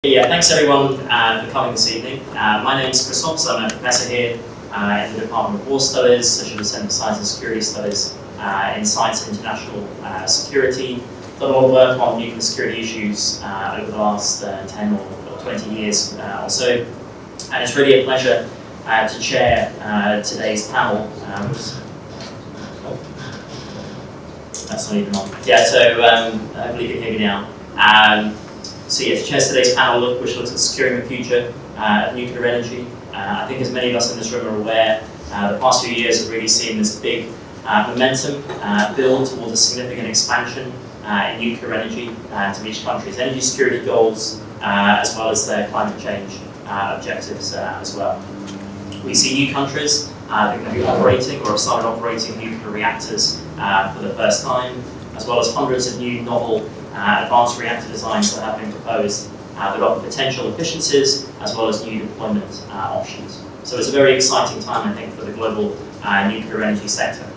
Yeah, thanks everyone for coming this evening. My name is Chris Hobbs. I'm a professor here in the Department of War Studies, Centre for Science and Security Studies in Science and International Security. Done a lot of work on nuclear security issues over the last 10 or 20 years or so. And it's really a pleasure to chair today's panel. That's not even on. Yeah, so hopefully you can hear me now. So yeah, to chair today's panel, which looks at securing the future of nuclear energy. I think as many of us in this room are aware, the past few years have really seen this big momentum build towards a significant expansion in nuclear energy to meet countries' energy security goals, as well as their climate change objectives as well. We see new countries that are going to be operating or have started operating nuclear reactors for the first time, as well as hundreds of new novel advanced reactor designs that have been proposed that offer potential efficiencies as well as new deployment options. So it's a very exciting time, I think, for the global nuclear energy sector.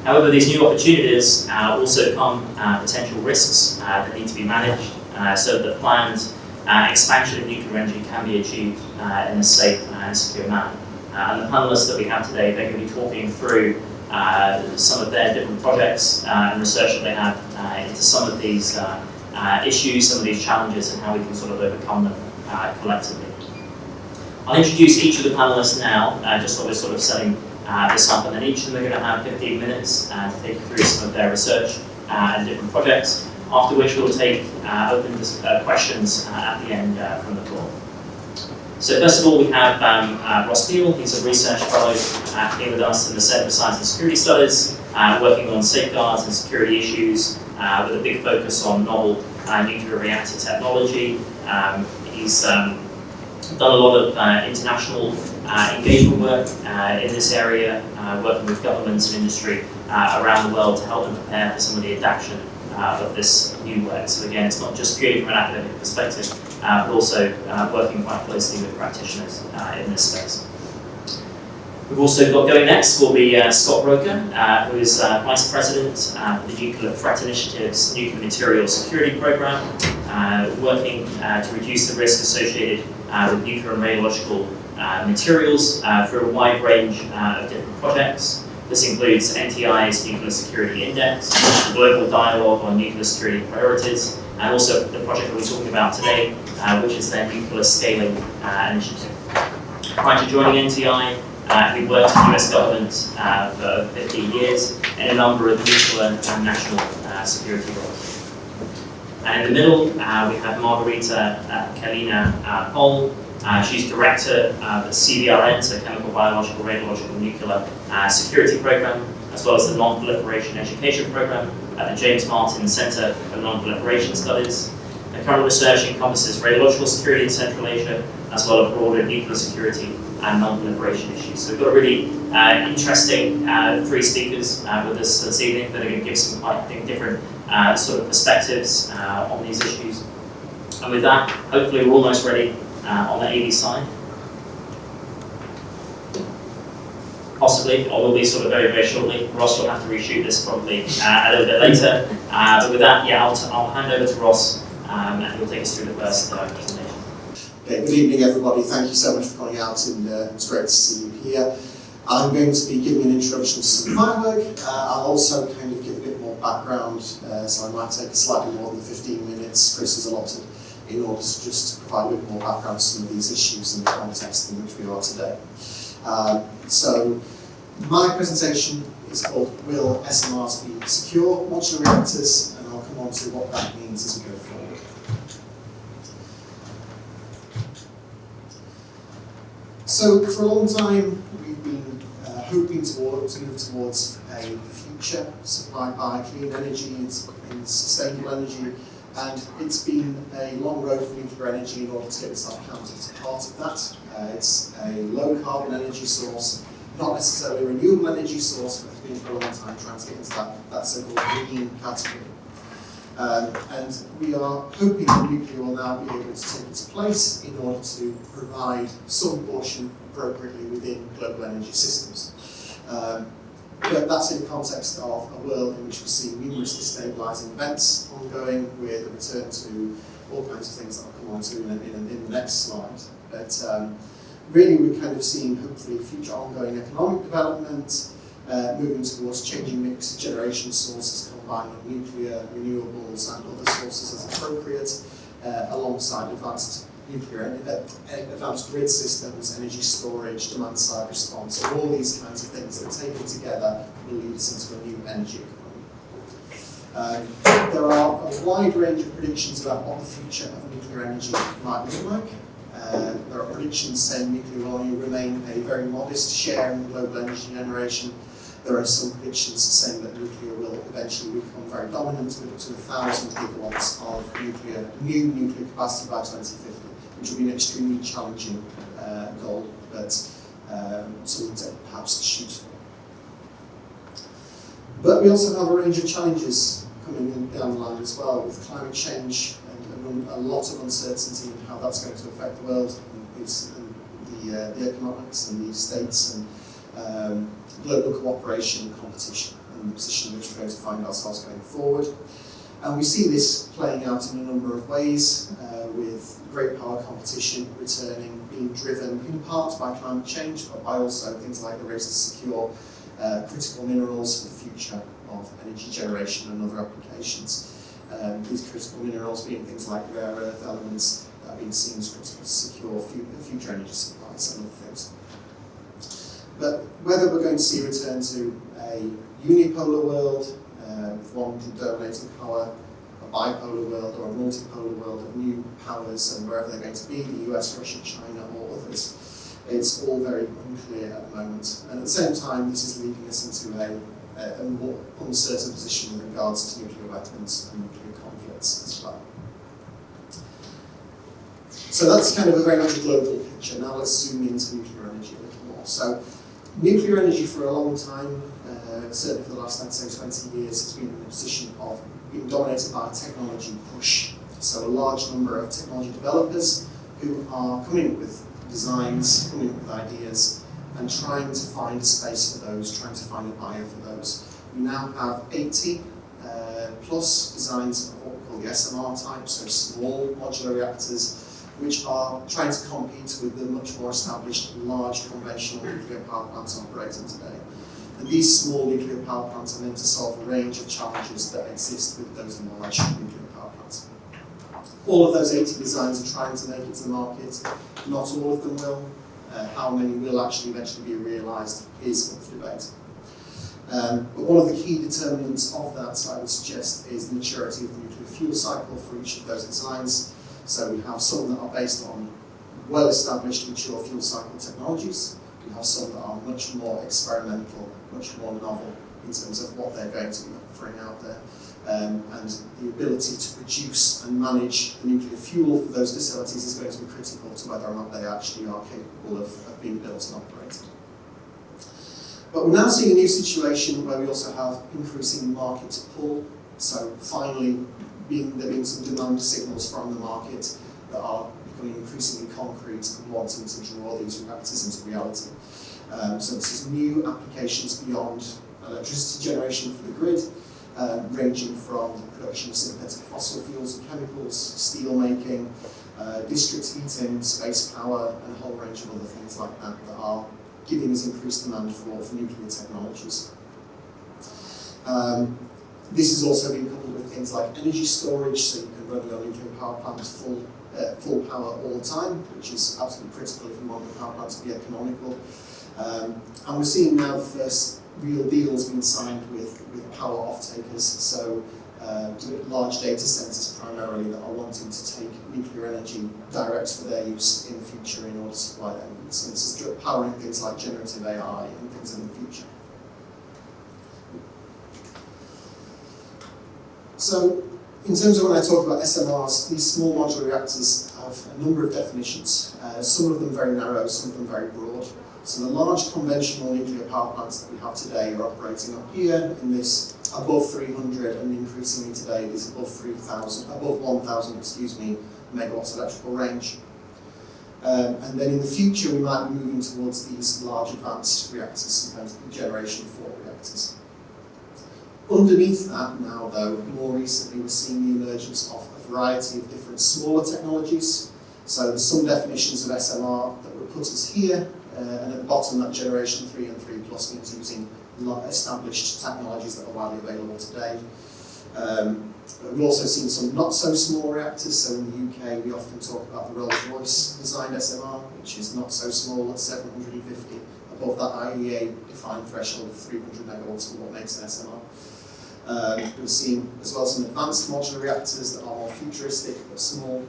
However, these new opportunities also come potential risks that need to be managed so that the planned expansion of nuclear energy can be achieved in a safe and secure manner. And the panelists that we have today, they're going to be talking through some of their different projects and research that they have into some of these issues, some of these challenges, and how we can sort of overcome them collectively. I'll introduce each of the panelists now, just while we're sort of setting this up, and then each of them are going to have 15 minutes to take you through some of their research and different projects, after which we'll take open questions at the end from the floor. So first of all, we have Ross Peel. He's a research fellow here with us in the Centre for Science and Security Studies, working on safeguards and security issues with a big focus on novel nuclear reactor technology. He's done a lot of international engagement work in this area, working with governments and industry around the world to help them prepare for some of the adaptation of this new work. So again, it's not just purely from an academic perspective, but also working quite closely with practitioners in this space. We've also got going next will be Scott Roecker, who is Vice President for the Nuclear Threat Initiative's Nuclear Materials Security Program, working to reduce the risk associated with nuclear and radiological materials through a wide range of different projects. This includes NTI's Nuclear Security Index, the Global Dialogue on Nuclear Security Priorities, and also the project that we're talking about today, which is their Nuclear Scaling Initiative. Prior to joining NTI, he worked in the US government for 15 years in a number of nuclear and national security roles. And in the middle, we have Margarita Kalinina-Pohl. She's director of the CBRN, so Chemical, Biological, Radiological, Nuclear Security Program, as well as the Non-Proliferation Education Program at the James Martin Centre for Non-Proliferation Studies. The current research encompasses radiological security in Central Asia, as well as broader nuclear security and non-proliferation issues. So we've got a really interesting three speakers with us this evening that are going to give some quite, I think, different sort of perspectives on these issues. And with that, hopefully we're almost ready on the AV side. Possibly, or will be sort of very, very shortly. Ross will have to reshoot this probably a little bit later. But with that, yeah, I'll hand over to Ross and he'll take us through the first presentation. Okay, good evening everybody. Thank you so much for coming out, and it's great to see you here. I'm going to be giving an introduction to some of my work. I'll also kind of give a bit more background, so I might take slightly more than the 15 minutes Chris has allotted in order to just provide a bit more background to some of these issues and the context in which we are today. So my presentation is called Will SMRs Be Secure? Modular Reactors, and I'll come on to what that means as we go forward. So for a long time we've been hoping to move towards a future supplied by clean energy and sustainable energy, and it's been a long road for nuclear energy in order to get itself counted as part of that. It's a low carbon energy source, not necessarily a renewable energy source, but it's been for a long time trying to get into that so-called green category. And we are hoping that nuclear will now be able to take its place in order to provide some portion appropriately within global energy systems. But that's in the context of a world in which we see numerous destabilising events ongoing, with a return to all kinds of things that I'll come on to in the next slide. But really we're kind of seeing hopefully future ongoing economic development, moving towards changing mix of generation sources, combining nuclear, renewables and other sources as appropriate, alongside advanced advanced grid systems, energy storage, demand side response, so all these kinds of things that taken together will lead us into a new energy economy. There are a wide range of predictions about what the future of nuclear energy might look like. There are predictions saying nuclear will only remain a very modest share in global energy generation. There are some predictions saying that nuclear will eventually become very dominant with up to 1,000 gigawatts of new nuclear capacity by 2050, which will be an extremely challenging goal, but something to perhaps shoot for. But we also have a range of challenges coming down the line as well, with climate change and a lot of uncertainty in how that's going to affect the world, and the economics and the states, and global cooperation and competition, and the position in which we're going to find ourselves going forward. And we see this playing out in a number of ways, with great power competition returning, being driven in part by climate change, but by also things like the race to secure critical minerals for the future of energy generation and other applications. These critical minerals being things like rare earth elements that are being seen as critical to secure future energy supplies and other things. But whether we're going to see a return to a unipolar world, with one dominating power, a bipolar world, or a multipolar world of new powers, and wherever they're going to be, the US, Russia, China, or others, it's all very unclear at the moment. And at the same time, this is leading us into a more uncertain position with regards to nuclear weapons and nuclear conflicts as well. So that's kind of a very much a global picture. Now let's zoom into nuclear energy a little more. So nuclear energy for a long time, certainly for the last, I'd say, 20 years, has been in a position of being dominated by a technology push. So a large number of technology developers who are coming up with designs, coming up with ideas, and trying to find a space for those, trying to find a buyer for those. We now have 80 plus designs of what we call the SMR type, so small modular reactors, which are trying to compete with the much more established large conventional nuclear power plants operating today. And these small nuclear power plants are meant to solve a range of challenges that exist with those large nuclear power plants. All of those 80 designs are trying to make it to the market. Not all of them will. How many will actually eventually be realised is up for debate. But one of the key determinants of that, I would suggest, is the maturity of the nuclear fuel cycle for each of those designs. So we have some that are based on well-established mature fuel cycle technologies. We have some that are much more experimental, much more novel in terms of what they're going to be offering out there. And the ability to produce and manage the nuclear fuel for those facilities is going to be critical to whether or not they actually are capable of being built and operated. But we're now seeing a new situation where we also have increasing market pull. So finally, there being some demand signals from the market that are becoming increasingly concrete and wanting to draw these reactors into reality. So this is new applications beyond electricity generation for the grid, ranging from the production of synthetic fossil fuels and chemicals, steel making, district heating, space power, and a whole range of other things like that that are giving us increased demand for nuclear technologies. This has also been coupled with things like energy storage, so you can run your nuclear power plant full power all the time, which is absolutely critical if you want the power plant to be economical. And we're seeing now the first real deals being signed with power off-takers, so large data centres primarily that are wanting to take nuclear energy direct for their use in the future in order to supply their needs. And this is powering things like generative AI and things in the future. So, in terms of when I talk about SMRs, these small modular reactors have a number of definitions. Some of them very narrow, some of them very broad. So the large conventional nuclear power plants that we have today are operating up here in this above 300 and increasingly today this above 1,000, megawatts electrical range. And then in the future we might be moving towards these large advanced reactors, sometimes generation 4 reactors. Underneath that now, though, more recently we're seeing the emergence of a variety of different smaller technologies. So there's some definitions of SMR that would put us here, and at the bottom that generation 3 and 3 plus means using established technologies that are widely available today. We've also seen some not so small reactors, so in the UK we often talk about the Rolls-Royce designed SMR, which is not so small at 750, above that IEA defined threshold of 300 megawatts for what makes an SMR. We've seen as well some advanced modular reactors that are more futuristic but small,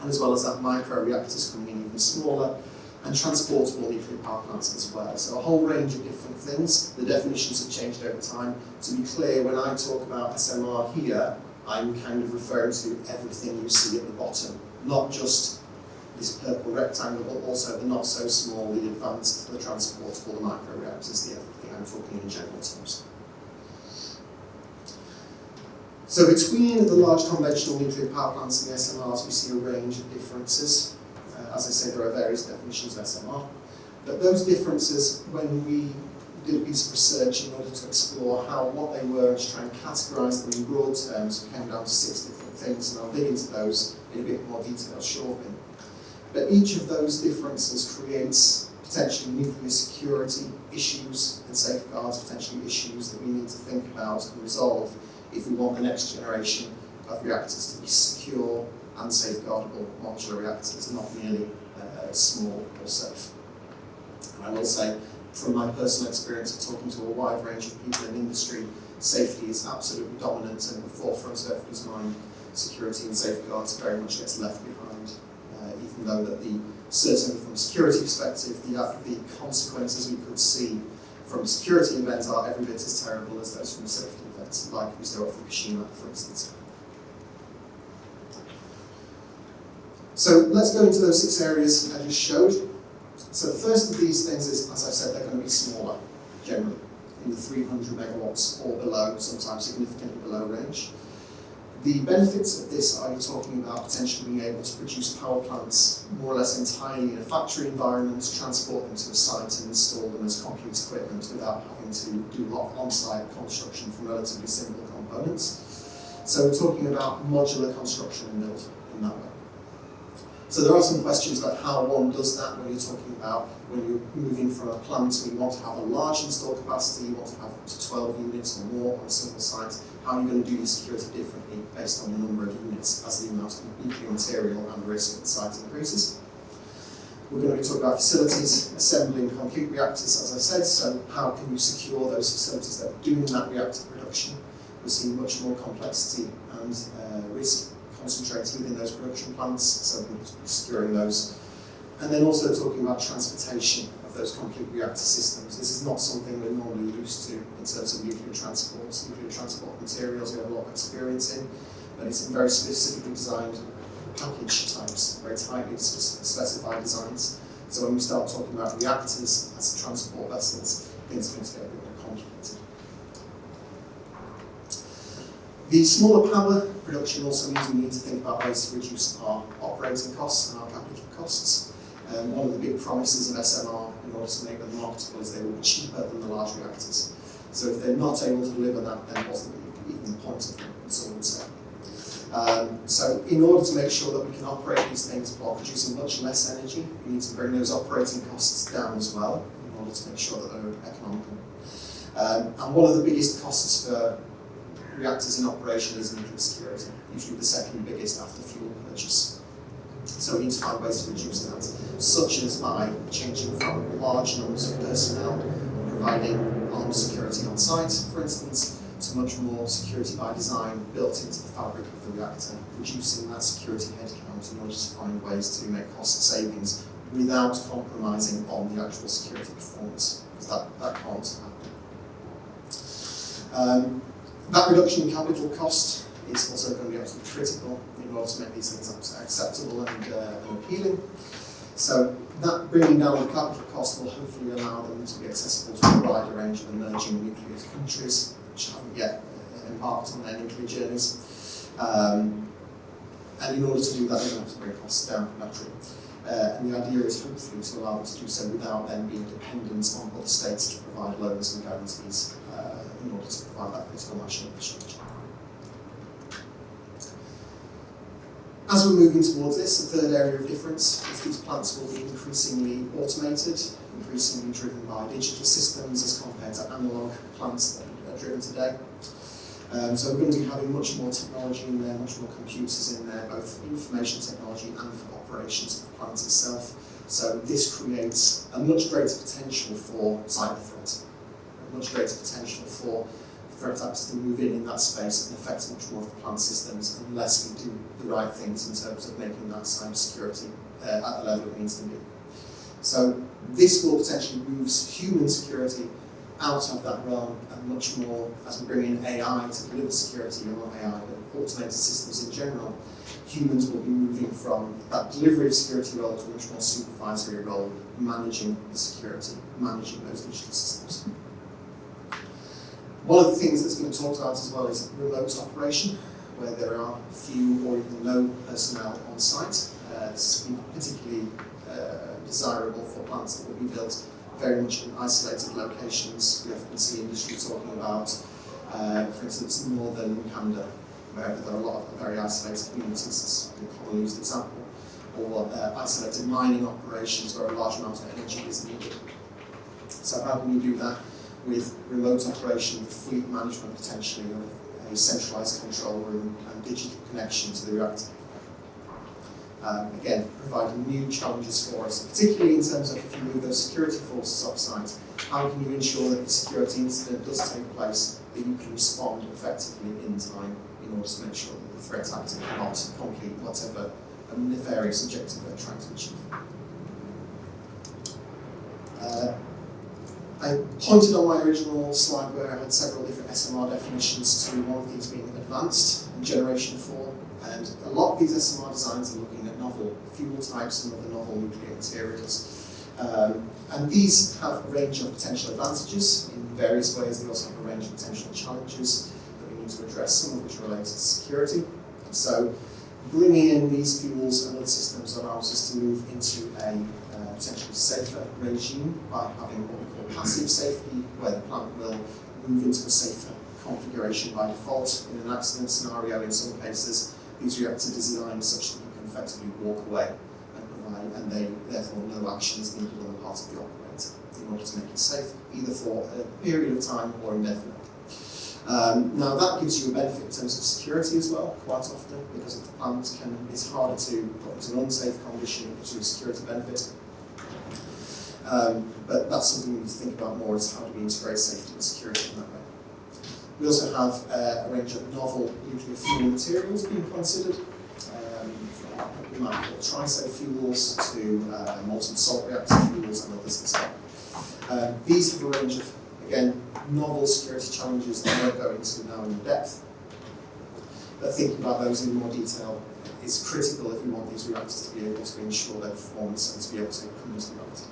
and as well as that micro reactors coming in even smaller, and transportable nuclear power plants as well. So a whole range of different things. The definitions have changed over time. To be clear, when I talk about SMR here, I'm kind of referring to everything you see at the bottom, not just this purple rectangle, but also the not so small, the advanced, the transportable, the micro reactors, the everything. I'm talking in general terms. So between the large conventional nuclear power plants and the SMRs, we see a range of differences. As I say, there are various definitions of SMR. But those differences, when we did a piece of research in order to explore what they were and to try and categorise them in broad terms, we came down to 6 different things, and I'll dig into those in a bit more detail shortly. But each of those differences creates potentially nuclear security issues and safeguards, potentially issues that we need to think about and resolve if we want the next generation of reactors to be secure and safeguardable modular reactors, not merely small or safe. And I will say, from my personal experience of talking to a wide range of people in industry, safety is absolutely dominant and at the forefront of everybody's mind. Security and safeguards very much gets left behind, even though that certainly from a security perspective, the consequences we could see from a security event are every bit as terrible as those from safety events, like we saw at Fukushima, for instance. So let's go into those 6 areas I just showed. So the first of these things is, as I said, they're going to be smaller, generally, in the 300 megawatts or below, sometimes significantly below range. The benefits of this are you're talking about potentially being able to produce power plants more or less entirely in a factory environment, transport them to a site and install them as compute equipment without having to do a lot of on-site construction from relatively simple components. So we're talking about modular construction and build in that way. So there are some questions about how one does that when you're talking about when you're moving from a plant where you want to have a large install capacity, you want to have up to 12 units or more on a single site. How are you going to do your security differently based on the number of units as the amount of nuclear material and risk at the site increases? We're going to be talking about facilities, assembling compute reactors, as I said, so how can you secure those facilities that are doing that reactor production? We're seeing much more complexity and risk concentrated within those production plants, so we're securing those. And then also talking about transportation of those complete reactor systems. This is not something we're normally used to in terms of nuclear transports. Nuclear transport materials we have a lot of experience in, but it's in very specifically designed package types, very tightly specified designs. So when we start talking about reactors as transport vessels, things are going to get a bit more complicated. The smaller power production also means we need to think about ways to reduce our operating costs and our capital costs. One of the big promises of SMR in order to make them marketable is they will be cheaper than the large reactors. So if they're not able to deliver that, then what's even the point of them, someone would say. So in order to make sure that we can operate these things while producing much less energy, we need to bring those operating costs down as well in order to make sure that they're economical. And one of the biggest costs for reactors in operation is nuclear security, usually the second biggest after fuel purchase. So we need to find ways to reduce that, such as by changing from large numbers of personnel providing armed security on site, for instance, to much more security by design built into the fabric of the reactor, reducing that security headcount in order to find ways to make cost savings without compromising on the actual security performance, because that can't happen. That reduction in capital cost is also going to be absolutely critical in order to make these things acceptable and appealing. So that bringing down the capital cost will hopefully allow them to be accessible to a wider range of emerging nuclear countries which haven't yet embarked on their nuclear journeys. And in order to do that, they're going to have to bring costs down naturally. And the idea is hopefully to allow them to do so without them being dependent on other states to provide loans and guarantees in order to provide that critical national infrastructure. As we're moving towards this, the third area of difference is these plants will be increasingly automated, increasingly driven by digital systems as compared to analogue plants that are driven today. So we're going to be having much more technology in there, much more computers in there, both for information technology and for operations of the plant itself. So this creates a much greater potential for cyber threat, a much greater potential for threat actors to move in that space and affect much more of the plant systems unless we do the right things in terms of making that cyber security at the level it needs to be. So this will potentially move human security out of that realm and much more, as we bring in AI to deliver security, or not AI, but automated systems in general, humans will be moving from that delivery of security role to a much more supervisory role, managing the security, managing those digital systems. One of the things that's been talked about as well is remote operation, where there are few or even no personnel on site. This has been particularly desirable for plants that will be built very much in isolated locations. We often see industry talking about, for instance, northern Canada, where there are a lot of very isolated communities, that's a commonly used example, or isolated mining operations where a large amount of energy is needed. So how can you do that with remote operation, fleet management potentially, of a centralised control room and digital connection to the reactor? Again, providing new challenges for us, particularly in terms of if you move those security forces off-site, how can you ensure that if a security incident does take place, that you can respond effectively in time in order to make sure that the threat actor cannot complete whatever nefarious objective they're trying to achieve. I pointed on my original slide where I had several different SMR definitions to one of these being advanced and generation 4. And a lot of these SMR designs are looking at novel fuel types and other novel nuclear materials. And these have a range of potential advantages in various ways. They also have a range of potential challenges that we need to address, some of which are related to security. So bringing in these fuels and other systems allows us to move into a potentially safer regime by having what we call passive safety, where the plant will move into a safer configuration by default. In an accident scenario, in some cases, these reactors are designed such that you can effectively walk away and therefore no action is needed on the part of the operator in order to make it safe, either for a period of time or indefinitely. Now that gives you a benefit in terms of security as well, quite often, because if the plant it's harder to put into an unsafe condition, it gives you a security benefit. But that's something we need to think about more, is how do we integrate safety and security in that way. We also have a range of novel nuclear fuel materials being considered, from what we might call triso fuels to molten salt reactor fuels and others as well. These have a range of, again, novel security challenges that I won't go into now in depth, but thinking about those in more detail is critical if we want these reactors to be able to ensure their performance and to be able to come into the market.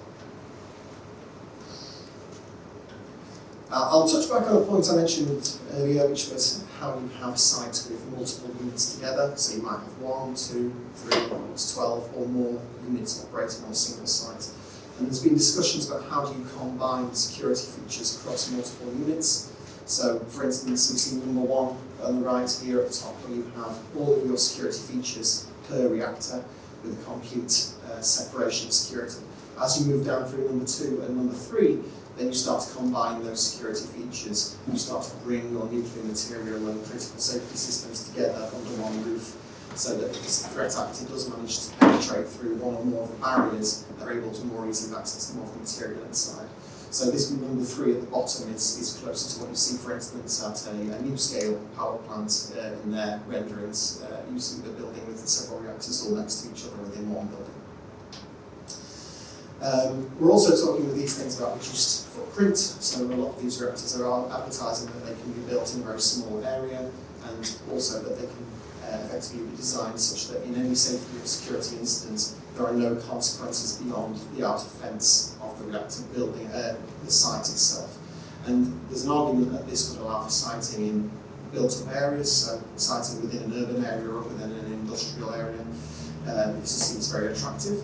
I'll touch back on a point I mentioned earlier, which was how you have sites with multiple units together. So you might have 1, 2, 3, 12 or more units operating on a single site. And there's been discussions about how do you combine security features across multiple units. So for instance, we've seen number 1 on the right here at the top, where you have all of your security features per reactor with a complete separation of security. As you move down through number 2 and number 3, then you start to combine those security features. You start to bring your nuclear material and critical safety systems together under one roof, so that if the threat actor does manage to penetrate through one or more of the barriers, they're able to more easily access more of the material inside. So this number 3 at the bottom is closer to what you see, for instance, at a new scale power plant in their renderings, using the building with several reactors all next to each other within one building. We're also talking with these things about reduced footprint, so a lot of these reactors are advertising that they can be built in a very small area, and also that they can effectively be designed such that in any safety or security incident there are no consequences beyond the outer fence of the reactor building, the site itself. And there's an argument that this could allow for siting in built-up areas, so siting within an urban area or within an industrial area. This seems very attractive.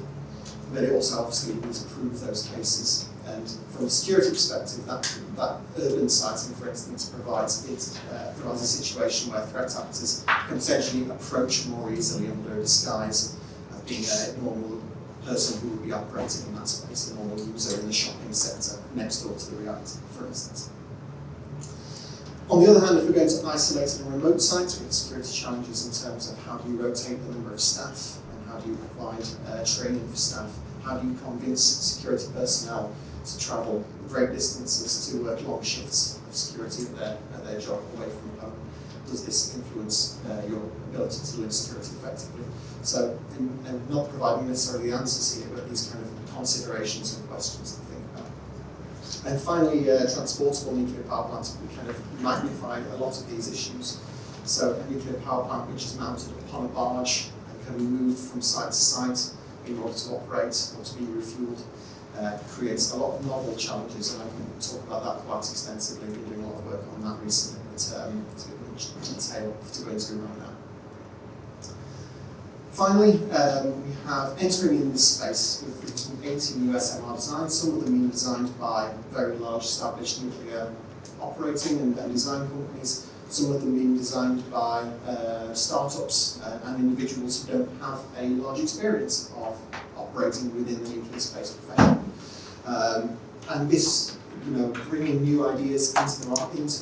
but it also obviously needs to prove those cases. And from a security perspective, that urban siting, for instance, provides a situation where threat actors can potentially approach more easily under a disguise of being a normal person who would be operating in that space, a normal user in the shopping centre next door to the reactor, for instance. On the other hand, if we're going to isolate a remote site, we have security challenges in terms of how do you rotate the number of staff, and how do you provide training for staff, how do you convince security personnel to travel great distances to work long shifts of security at their job away from home. Does this influence your ability to deliver security effectively? So, and not providing necessarily the answers here, but these kind of considerations and questions to think about. And finally, transportable nuclear power plants, we kind of magnify a lot of these issues. So a nuclear power plant which is mounted upon a barge and can be moved from site to site in order to operate or to be refueled creates a lot of novel challenges, and I can talk about that quite extensively. We've been doing a lot of work on that recently, but it's a bit much detail to go into right now. Finally, we have entering in this space with some 80 new SMR designs, some of them being designed by very large established nuclear operating and design companies, some of them being designed by startups and individuals who don't have a large experience of operating within the nuclear space profession. And this, bringing new ideas into the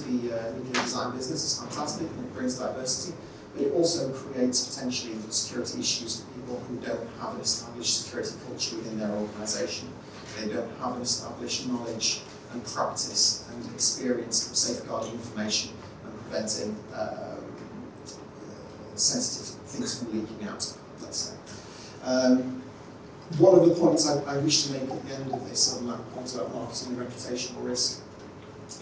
nuclear design business is fantastic, and it brings diversity, but it also creates potentially security issues for people who don't have an established security culture within their organisation. They don't have an established knowledge and practice and experience of safeguarding information and preventing sensitive things from leaking out, let's say. One of the points I wish to make at the end of this, on that point about marketing and reputational risk,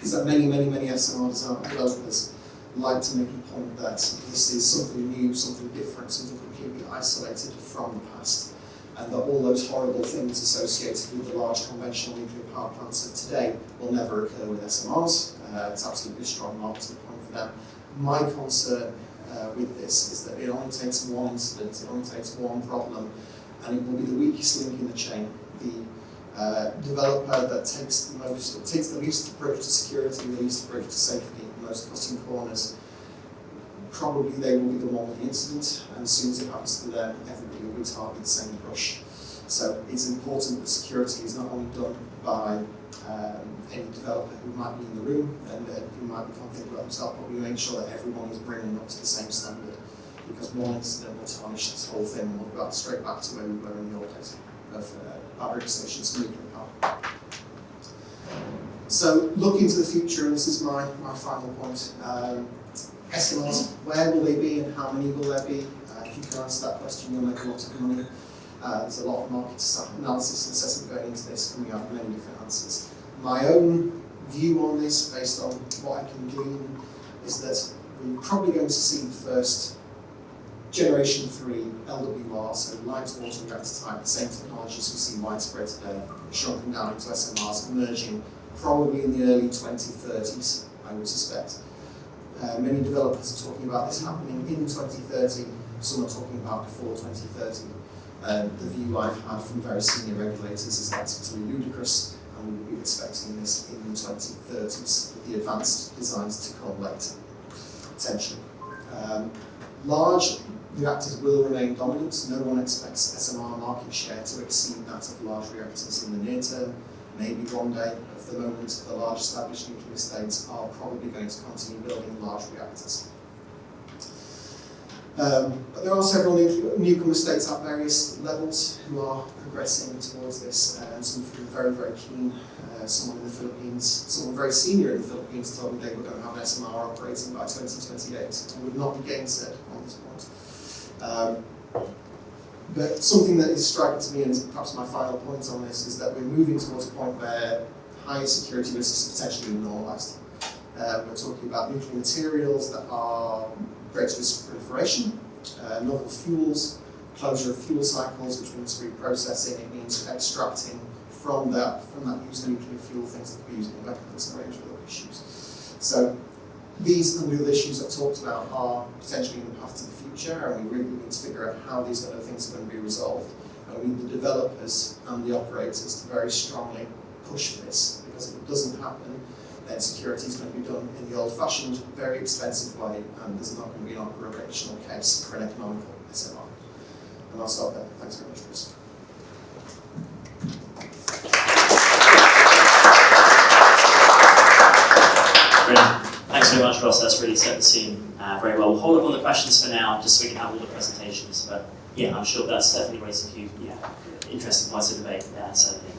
is that many SMR developers like to make the point that this is something new, something different, something completely isolated from the past, and that all those horrible things associated with the large conventional nuclear power plants of today will never occur with SMRs. It's absolutely a strong marketing point for them. My concern with this is that it only takes one incident, it only takes one problem, and it will be the weakest link in the chain. The developer that takes the least approach to security, the least approach to safety, the most cutting corners, probably they will be the one with the incident, and as soon as it happens to them, everybody will be targeted the same brush. So it's important that security is not only done by any developer who might be in the room and who might be confident about themselves, but we make sure that everyone is bringing up to the same standard, because one incident will tarnish this whole thing, and we'll go straight back to where we were in the old days of battery stations and nuclear power. So looking to the future, and this is my final point, SMRs, where will they be and how many will there be? If you can answer that question, you'll make a lot of money. There's a lot of market analysis and assessment going into this, and we have many different answers. My own view on this, based on what I can glean, is that we're probably going to see the first Generation 3 LWR, so light water reactor type, the same technologies we see widespread today, shrunken down into SMRs, emerging probably in the early 2030s, I would suspect. Many developers are talking about this happening in 2030, some are talking about before 2030. The view I've had from very senior regulators is that's absolutely ludicrous, and we will be expecting this in the 2030s, with the advanced designs to come later, potentially. Large reactors will remain dominant. No one expects SMR market share to exceed that of large reactors in the near term. Maybe one day. At the moment, the large established nuclear states are probably going to continue building large reactors. But there are several newcomer states at various levels who are progressing towards this, and some of them are very, very keen. Someone in the Philippines, someone very senior in the Philippines told me they were going to have an SMR operating by 2028. I would not be gainsaid on this point. But something that is striking to me, and is perhaps my final point on this, is that we're moving towards a point where high security risks are potentially normalised. We're talking about nuclear materials that are greater risk of proliferation, novel fuels, closure of fuel cycles, which means reprocessing, it means extracting from that used nuclear fuel things that we use in weapons and a range of other issues. So these and the other issues I've talked about are potentially in the path to the future, and we really need to figure out how these other things are going to be resolved. we need the developers and the operators to very strongly push for this, because if it doesn't happen, then security is going to be done in the old-fashioned, very expensive way, and there's not going to be an operational case for an economical SMR. And I'll stop there. Thanks very much, Chris. Brilliant. Thanks very much, Ross. That's really set the scene very well. We'll hold up on the questions for now, just so we can have all the presentations. But yeah, I'm sure that's definitely raised a few interesting points of debate there, certainly.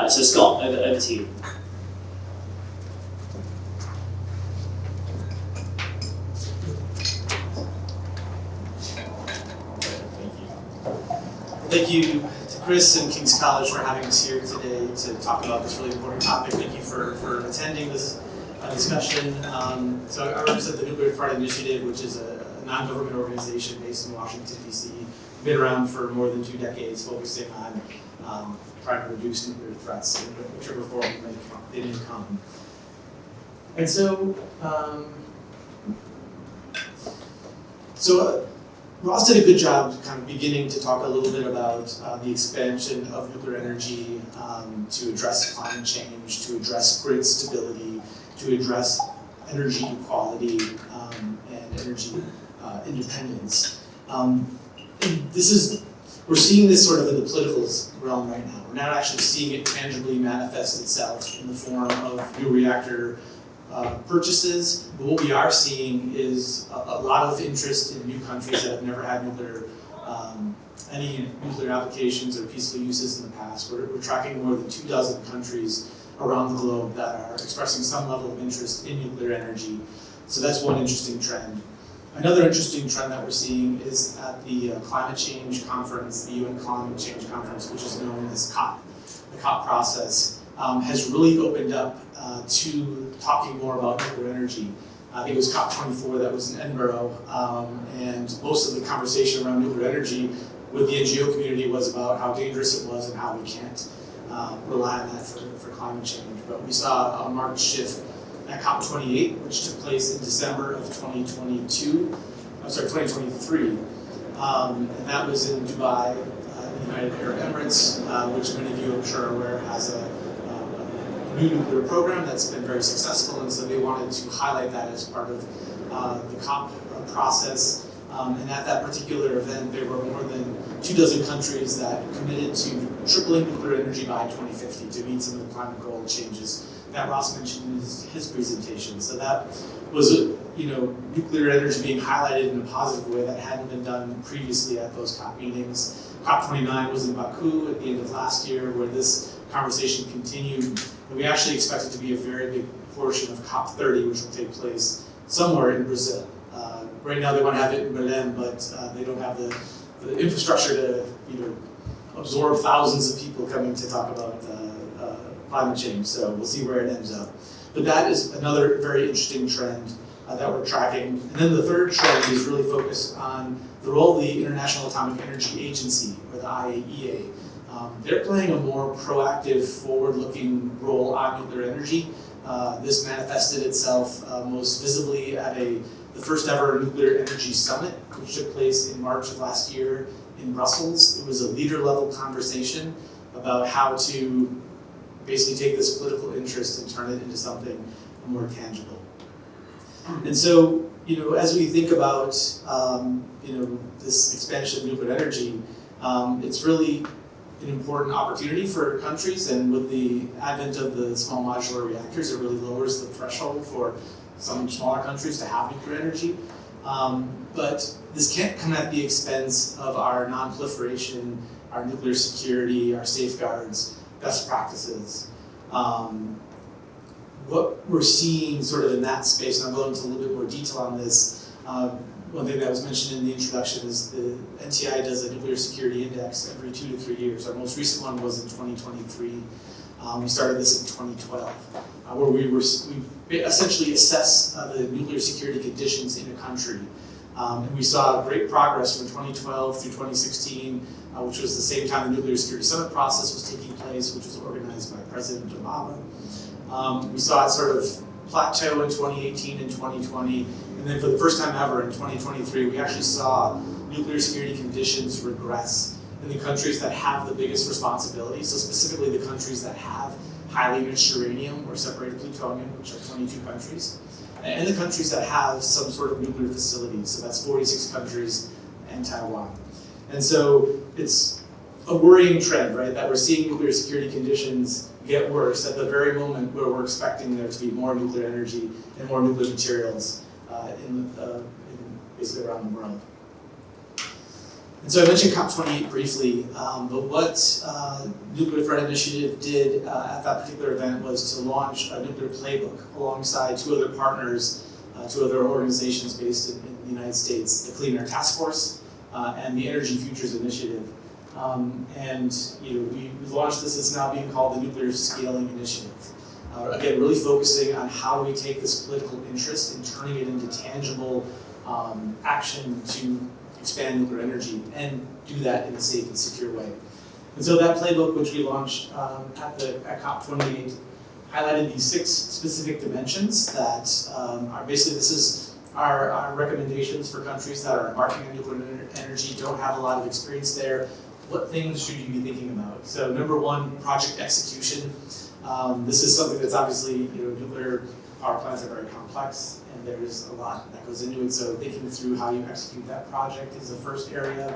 So Scott, over to you. Thank you to Chris and King's College for having us here today to talk about this really important topic. Thank you for attending this discussion. So I represent the Nuclear Threat Initiative, which is a non-government organization based in Washington, D.C. Been around for more than 2 decades, focusing on trying to reduce nuclear threats in whichever form they may come. And so, Ross did a good job kind of beginning to talk a little bit about the expansion of nuclear energy to address climate change, to address grid stability, to address energy equality and energy independence. And we're seeing this sort of in the political realm right now. We're not actually seeing it tangibly manifest itself in the form of new reactor purchases, but what we are seeing is a lot of interest in new countries that have never had any nuclear applications or peaceful uses in the past. We're tracking more than 24 countries around the globe that are expressing some level of interest in nuclear energy. So that's one interesting trend. Another interesting trend that we're seeing is at the climate change conference, the UN Climate Change Conference, which is known as COP. The COP process has really opened up to talking more about nuclear energy. I think it was COP24 that was in Edinburgh, and most of the conversation around nuclear energy with the NGO community was about how dangerous it was and how we can't rely on that for climate change. But we saw a marked shift at COP28, which took place in December of 2023, and that was in Dubai, United Arab Emirates, which many of you I'm sure are aware has a new nuclear program that's been very successful, and so they wanted to highlight that as part of the COP process. And at that particular event, there were more than 24 countries that committed to tripling nuclear energy by 2050 to meet some of the climate goal changes that Ross mentioned in his presentation. So that was, nuclear energy being highlighted in a positive way that hadn't been done previously at those COP meetings. COP29 was in Baku at the end of last year, where this conversation continued. And we actually expect it to be a very big portion of COP30, which will take place somewhere in Brazil. Right now they want to have it in Berlin, but they don't have the infrastructure to absorb thousands of people coming to talk about climate change. So we'll see where it ends up. But that is another very interesting trend that we're tracking. And then the third trend is really focused on the role of the International Atomic Energy Agency, or the IAEA. They're playing a more proactive, forward-looking role on nuclear energy. This manifested itself most visibly at the first ever Nuclear Energy Summit, which took place in March of last year in Brussels. It was a leader-level conversation about how to basically take this political interest and turn it into something more tangible. And so, as we think about, this expansion of nuclear energy, it's really an important opportunity for countries, and with the advent of the small modular reactors, it really lowers the threshold for some smaller countries to have nuclear energy. But this can't come at the expense of our non-proliferation, our nuclear security, our safeguards, best practices. What we're seeing sort of in that space, and I'll go into a little bit more detail on this, one thing that was mentioned in the introduction is the NTI does a nuclear security index every 2 to 3 years. Our most recent one was in 2023. We started this in 2012, where we essentially assess the nuclear security conditions in a country. And we saw great progress from 2012 through 2016, which was the same time the Nuclear Security Summit process was taking place, which was organized by President Obama. We saw it sort of plateau in 2018 and 2020, and then for the first time ever in 2023, we actually saw nuclear security conditions regress. in the countries that have the biggest responsibility, so specifically the countries that have highly enriched uranium or separated plutonium, which are 22 countries, and the countries that have some sort of nuclear facilities, so that's 46 countries and Taiwan. And so it's a worrying trend, right, that we're seeing nuclear security conditions get worse at the very moment where we're expecting there to be more nuclear energy and more nuclear materials in basically around the world. And so I mentioned COP28 briefly, but what Nuclear Threat Initiative did at that particular event was to launch a nuclear playbook alongside two other partners, two other organizations based in the United States, the Clean Air Task Force and the Energy Futures Initiative. We launched this. It's now being called the Nuclear Scaling Initiative. Again, really focusing on how we take this political interest and turning it into tangible action to expand nuclear energy and do that in a safe and secure way. And so that playbook, which we launched at COP28, highlighted these 6 specific dimensions that are basically, this is our recommendations for countries that are embarking on nuclear energy, don't have a lot of experience there. What things should you be thinking about? So number 1, project execution. This is something that's obviously, nuclear power plants are very complex and there's a lot that goes into it. So thinking through how you execute that project is the first area.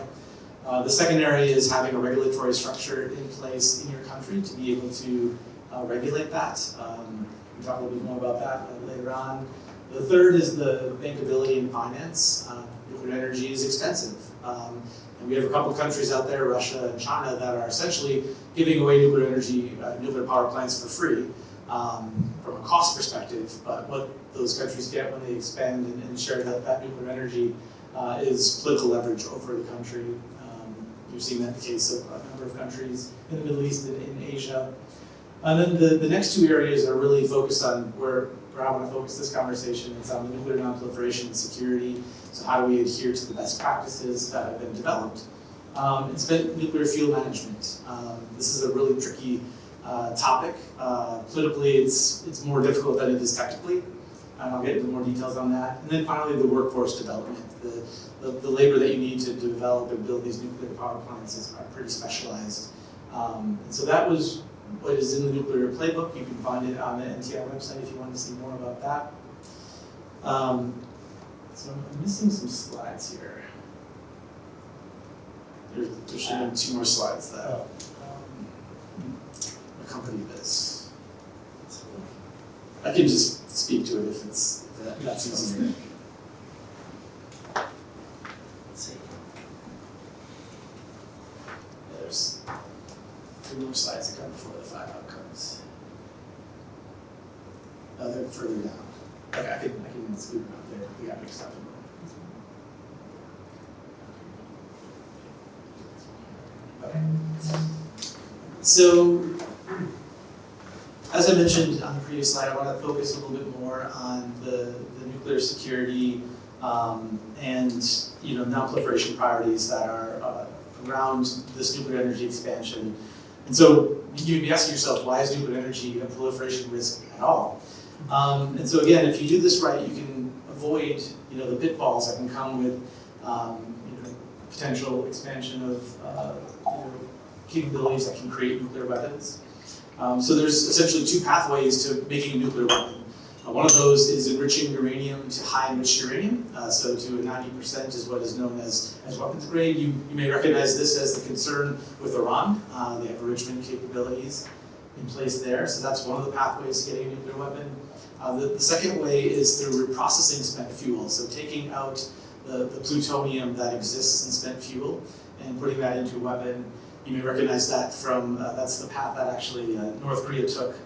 The second area is having a regulatory structure in place in your country to be able to regulate that. We'll talk a little bit more about that later on. The third is the bankability and finance. Nuclear energy is expensive. And we have a couple countries out there, Russia and China, that are essentially giving away nuclear energy, nuclear power plants for free from a cost perspective. But what those countries get when they expand and share that nuclear energy is political leverage over the country. You've seen that in the case of a number of countries in the Middle East and in Asia. And then the next 2 areas are really focused on where I want to focus this conversation. It's on the nuclear non-proliferation and security. So how do we adhere to the best practices that have been developed? And spent nuclear fuel management. This is a really tricky topic. Politically, it's more difficult than it is technically. And I'll get into more details on that. And then finally, the workforce development. The labor that you need to develop and build these nuclear power plants are pretty specialized. And so that was what is in the nuclear playbook. You can find it on the NTI website if you want to see more about that. So I'm missing some slides here. There should be 2 more slides that accompany this. I can just speak to it if that's easier. Let's see. There's 3 more slides that come before the 5 outcomes. They're further down. Okay, I can scoot them up there. We got mixed up. Okay. So, as I mentioned on the previous slide, I want to focus a little bit more on the nuclear security and non-proliferation priorities that are around this nuclear energy expansion. And so you'd be asking yourself, why is nuclear energy a proliferation risk at all? And so again, if you do this right, you can avoid the pitfalls that can come with potential expansion of capabilities that can create nuclear weapons. So there's essentially 2 pathways to making a nuclear weapon. One of those is enriching uranium to high enriched uranium, so to 90% is what is known as weapons grade. You may recognize this as the concern with Iran. They have enrichment capabilities in place there, so that's one of the pathways to getting a nuclear weapon. The second way is through reprocessing spent fuel, so taking out the plutonium that exists in spent fuel and putting that into a weapon. You may recognize that from, that's the path that actually North Korea took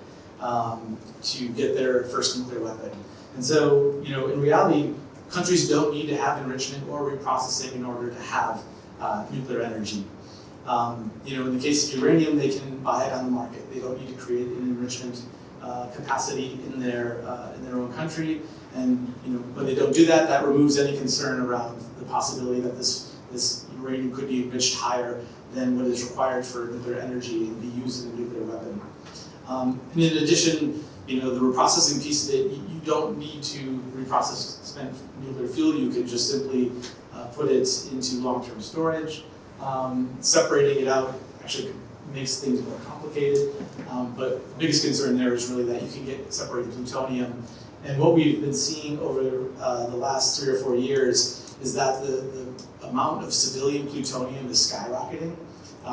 to get their first nuclear weapon. And so, in reality, countries don't need to have enrichment or reprocessing in order to have nuclear energy. In the case of uranium, they can buy it on the market. They don't need to create an enrichment capacity in their own country. And when they don't do that, that removes any concern around the possibility that this uranium could be enriched higher than what is required for nuclear energy and be used in a nuclear weapon. And in addition, the reprocessing piece of it, you don't need to reprocess spent nuclear fuel. You can just simply put it into long-term storage. Separating it out actually makes things more complicated, but the biggest concern there is really that you can get separated plutonium. And what we've been seeing over the last 3 or 4 years is that the amount of civilian plutonium is skyrocketing.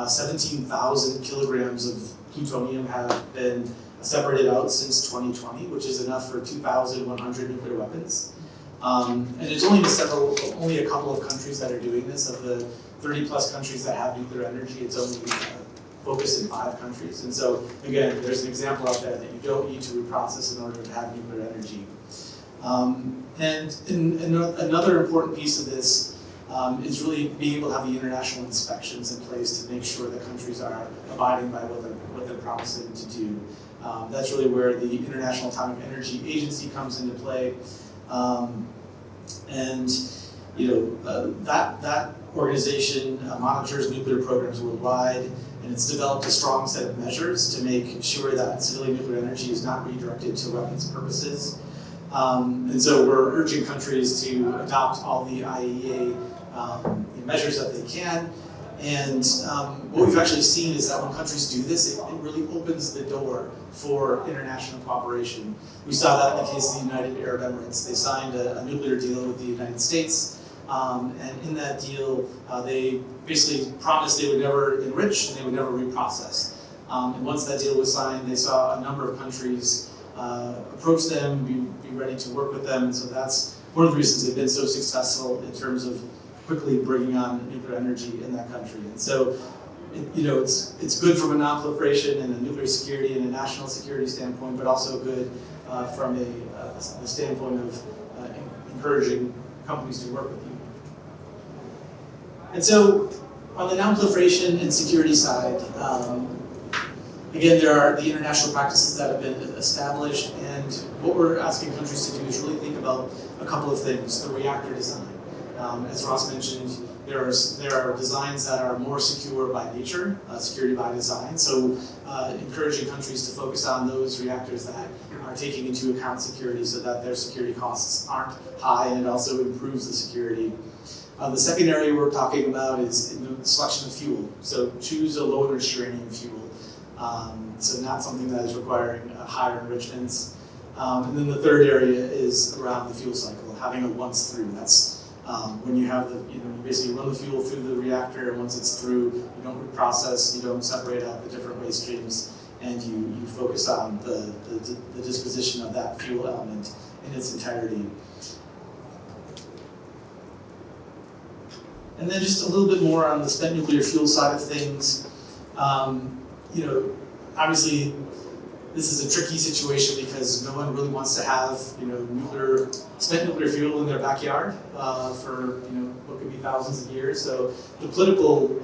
17,000 kilograms of plutonium have been separated out since 2020, which is enough for 2,100 nuclear weapons. And it's only a couple of countries that are doing this. Of the 30 plus countries that have nuclear energy, it's only focused in 5 countries. And so, again, there's an example out there that you don't need to reprocess in order to have nuclear energy. Another important piece of this is really being able to have the international inspections in place to make sure that countries are abiding by what they're promising to do. That's really where the International Atomic Energy Agency comes into play. That organization monitors nuclear programs worldwide, and it's developed a strong set of measures to make sure that civilian nuclear energy is not redirected to weapons purposes. And so we're urging countries to adopt all the IAEA measures that they can. And what we've actually seen is that when countries do this, it really opens the door for international cooperation. We saw that in the case of the United Arab Emirates. They signed a nuclear deal with the United States. And in that deal, they basically promised they would never enrich and they would never reprocess. And once that deal was signed, they saw a number of countries approach them, be ready to work with them. And so that's one of the reasons they've been so successful in terms of quickly bringing on nuclear energy in that country. And so, it's good from a non-proliferation and a nuclear security and a national security standpoint, but also good from the standpoint of encouraging companies to work with you. And so, on the non-proliferation and security side, again, there are the international practices that have been established, and what we're asking countries to do is really think about a couple of things. The reactor design. As Ross mentioned, there are designs that are more secure by nature, security by design. So encouraging countries to focus on those reactors that are taking into account security so that their security costs aren't high, and it also improves the security. The second area we're talking about is the selection of fuel. So choose a low enriched uranium fuel. So not something that is requiring higher enrichments. And then the third area is around the fuel cycle, having a once through. That's when you have you basically run the fuel through the reactor, and once it's through, you don't reprocess, you don't separate out the different waste streams, and you focus on the disposition of that fuel element in its entirety. And then just a little bit more on the spent nuclear fuel side of things. Obviously, this is a tricky situation because no one really wants to have spent nuclear fuel in their backyard for what could be thousands of years. So the political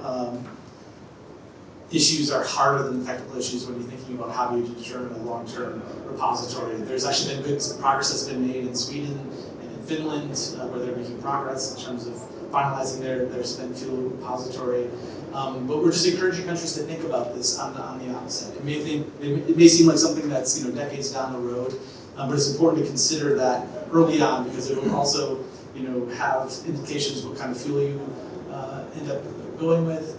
issues are harder than the technical issues when you're thinking about how do you determine a long-term repository. There's actually been good progress that's been made in Sweden and in Finland where they're making progress in terms of finalizing their spent fuel repository. But we're just encouraging countries to think about this on the outset. It may seem like something that's decades down the road, but it's important to consider that early on because it will also have implications what kind of fuel you end up going with,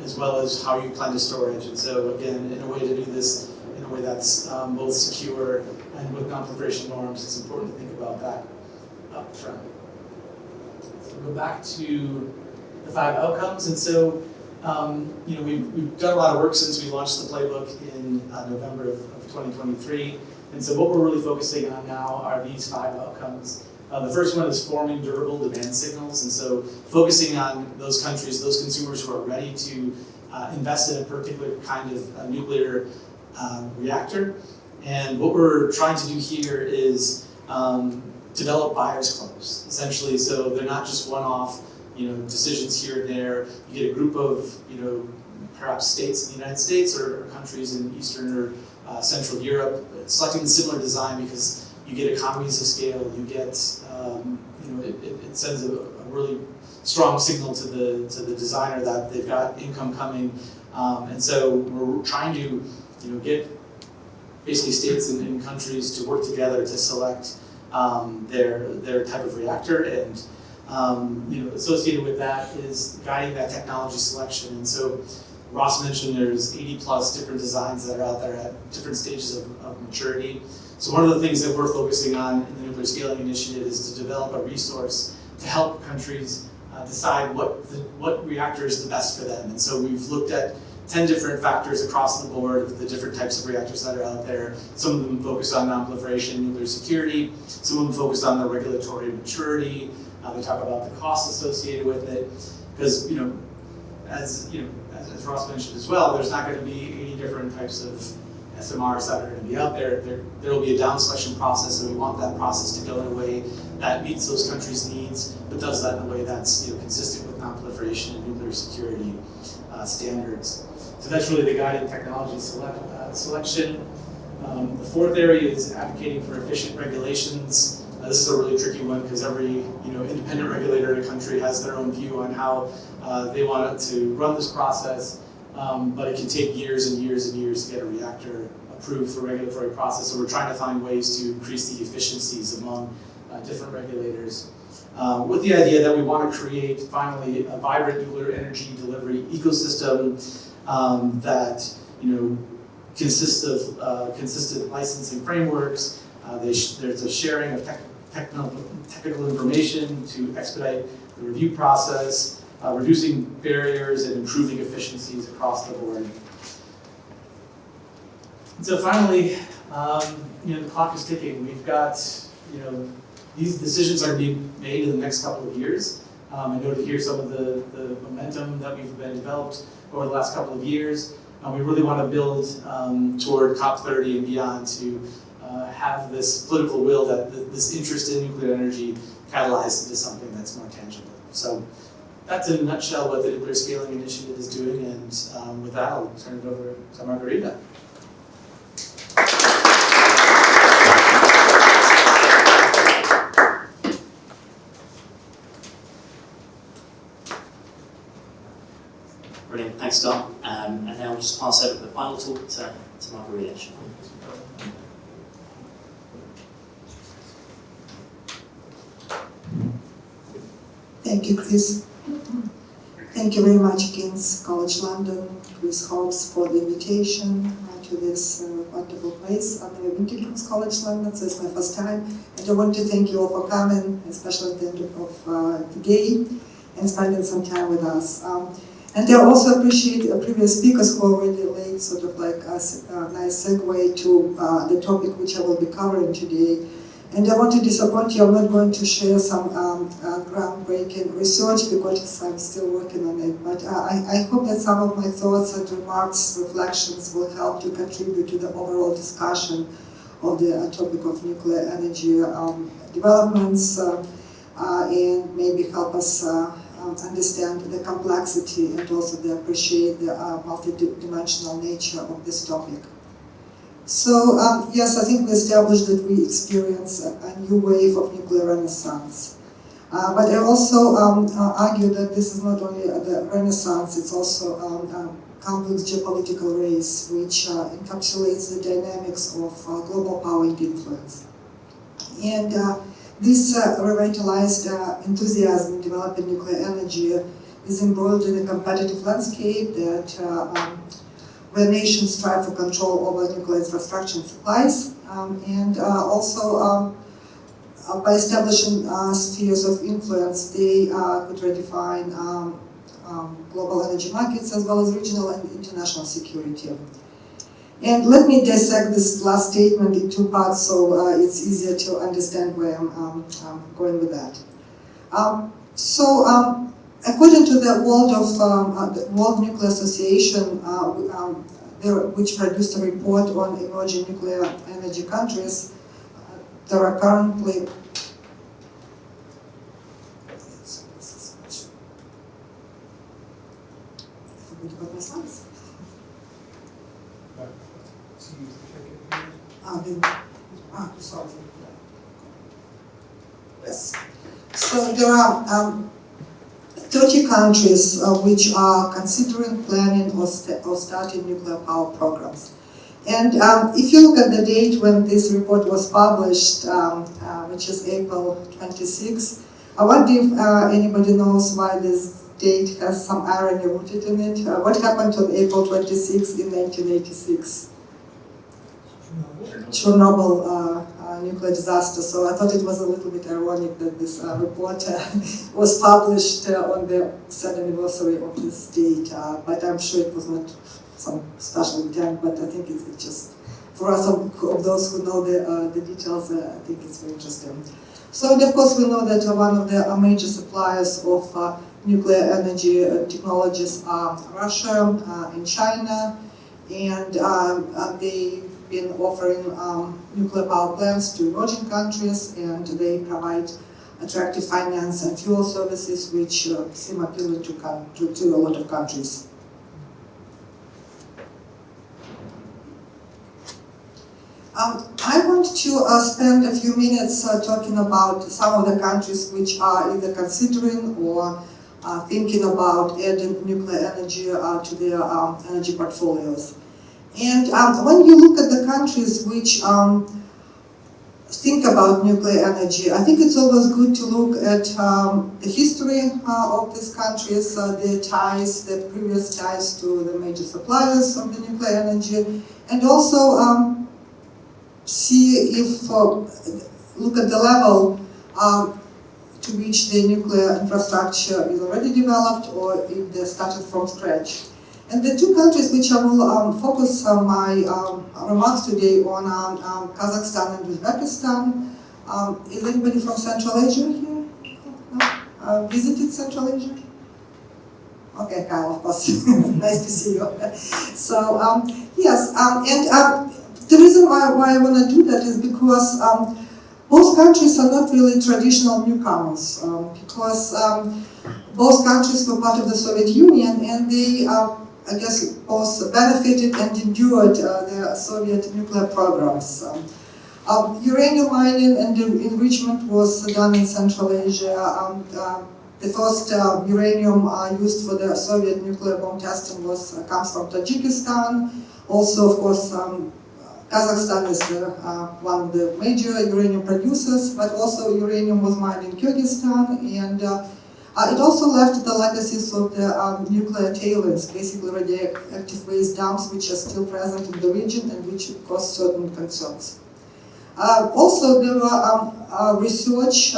as well as how you plan to storage. And so again, in a way to do this in a way that's both secure and with non-proliferation norms, it's important to think about that up front. So go back to the 5 outcomes, and so we've done a lot of work since we launched the playbook in November of 2023, and so what we're really focusing on now are these 5 outcomes. The first one is forming durable demand signals, and so focusing on those countries, those consumers who are ready to invest in a particular kind of nuclear reactor, and what we're trying to do here is develop buyers clubs, essentially, so they're not just one-off decisions here and there. You get a group of, perhaps states in the United States or countries in Eastern or Central Europe selecting a similar design because you get economies of scale. You get, it sends a really strong signal to the designer that they've got income coming, and so we're trying to, get basically states and countries to work together to select their type of reactor, and Associated with that is guiding that technology selection. And so Ross mentioned there's 80 plus different designs that are out there at different stages of maturity. So one of the things that we're focusing on in the Nuclear Scaling Initiative is to develop a resource to help countries decide what reactor is the best for them. And so we've looked at 10 different factors across the board of the different types of reactors that are out there. Some of them focus on non-proliferation and nuclear security. Some of them focus on the regulatory maturity. They talk about the costs associated with it. Because, as Ross mentioned as well, there's not going to be 80 different types of SMRs that are going to be out there. There will be a down selection process, and we want that process to go in a way that meets those countries' needs, but does that in a way that's consistent with non-proliferation and nuclear security standards. So that's really the guiding technology selection. The fourth area is advocating for efficient regulations. This is a really tricky one because every independent regulator in a country has their own view on how they want it to run this process, but it can take years and years and years to get a reactor approved for regulatory process. So we're trying to find ways to increase the efficiencies among different regulators, with the idea that we want to create finally a vibrant nuclear energy delivery ecosystem that consists of consistent licensing frameworks. There's a sharing of technical information to expedite the review process, reducing barriers and improving efficiencies across the board. And so finally, the clock is ticking. We've got, these decisions are being made in the next couple of years. I know to hear some of the momentum that we've been developed over the last couple of years. We really want to build toward COP30 and beyond to have this political will that this interest in nuclear energy catalyzed into something that's more tangible. So that's in a nutshell what the Nuclear Scaling Initiative is doing, and with that I'll turn it over to Margarita. Brilliant, thanks Don. And now we'll just pass over the final talk to Margarita. Thank you, Chris. Thank you very much, King's College London, Chris Hobbs, for the invitation to this wonderful place. I've never been to King's College London, so it's my first time. And I want to thank you all for coming, especially at the end of the day, and spending some time with us. And I also appreciate previous speakers who already laid sort of like a nice segue to the topic which I will be covering today. And I want to disappoint you, I'm not going to share some groundbreaking research because I'm still working on it, but I hope that some of my thoughts and remarks, reflections will help to contribute to the overall discussion of the topic of nuclear energy developments and maybe help us understand the complexity and also appreciate the multidimensional nature of this topic. So, yes, I think we established that we experience a new wave of nuclear renaissance. But I also argue that this is not only the renaissance, it's also a complex geopolitical race which encapsulates the dynamics of global power and influence. And this revitalized enthusiasm in developing nuclear energy is embroiled in a competitive landscape that where nations strive for control over nuclear infrastructure and supplies, and also by establishing spheres of influence, they could redefine global energy markets as well as regional and international security. And let me dissect this last statement in two parts so it's easier to understand where I'm going with that. According to the World Nuclear Association, which produced a report on emerging nuclear energy countries, there are currently sorry. Yes. So there are 30 countries which are considering planning or starting nuclear power programs. And if you look at the date when this report was published, which is April 26, I wonder if anybody knows why this date has some irony rooted in it. What happened on April 26 in 1986? Chernobyl nuclear disaster. So I thought it was a little bit ironic that this report was published on the 3rd anniversary of this date. But I'm sure it was not some special intent, but I think it's just, for us of those who know the details, I think it's very interesting. So, and of course, we know that one of the major suppliers of nuclear energy technologies are Russia and China, and they've been offering nuclear power plants to emerging countries, and they provide attractive finance and fuel services which seem appealing to a lot of countries. I want to spend a few minutes talking about some of the countries which are either considering or thinking about adding nuclear energy to their energy portfolios. And when you look at the countries which think about nuclear energy, I think it's always good to look at the history of these countries, their ties, their previous ties to the major suppliers of the nuclear energy, and also see if, look at the level to which the nuclear infrastructure is already developed or if they started from scratch. And the two countries which I will focus my remarks today on Kazakhstan and Uzbekistan. Is anybody from Central Asia here? No? Visited Central Asia? Okay, Kyle, of course. Nice to see you. So, yes, and the reason why I want to do that is because both countries are not really traditional newcomers, because both countries were part of the Soviet Union, and they, I guess, both benefited and endured the Soviet nuclear programs. Uranium mining and enrichment was done in Central Asia. The first uranium used for the Soviet nuclear bomb testing comes from Tajikistan. Also, of course, Kazakhstan is one of the major uranium producers, but also uranium was mined in Kyrgyzstan, and it also left the legacies of the nuclear tailings, basically radioactive waste dumps, which are still present in the region and which cause certain concerns. Also, there were research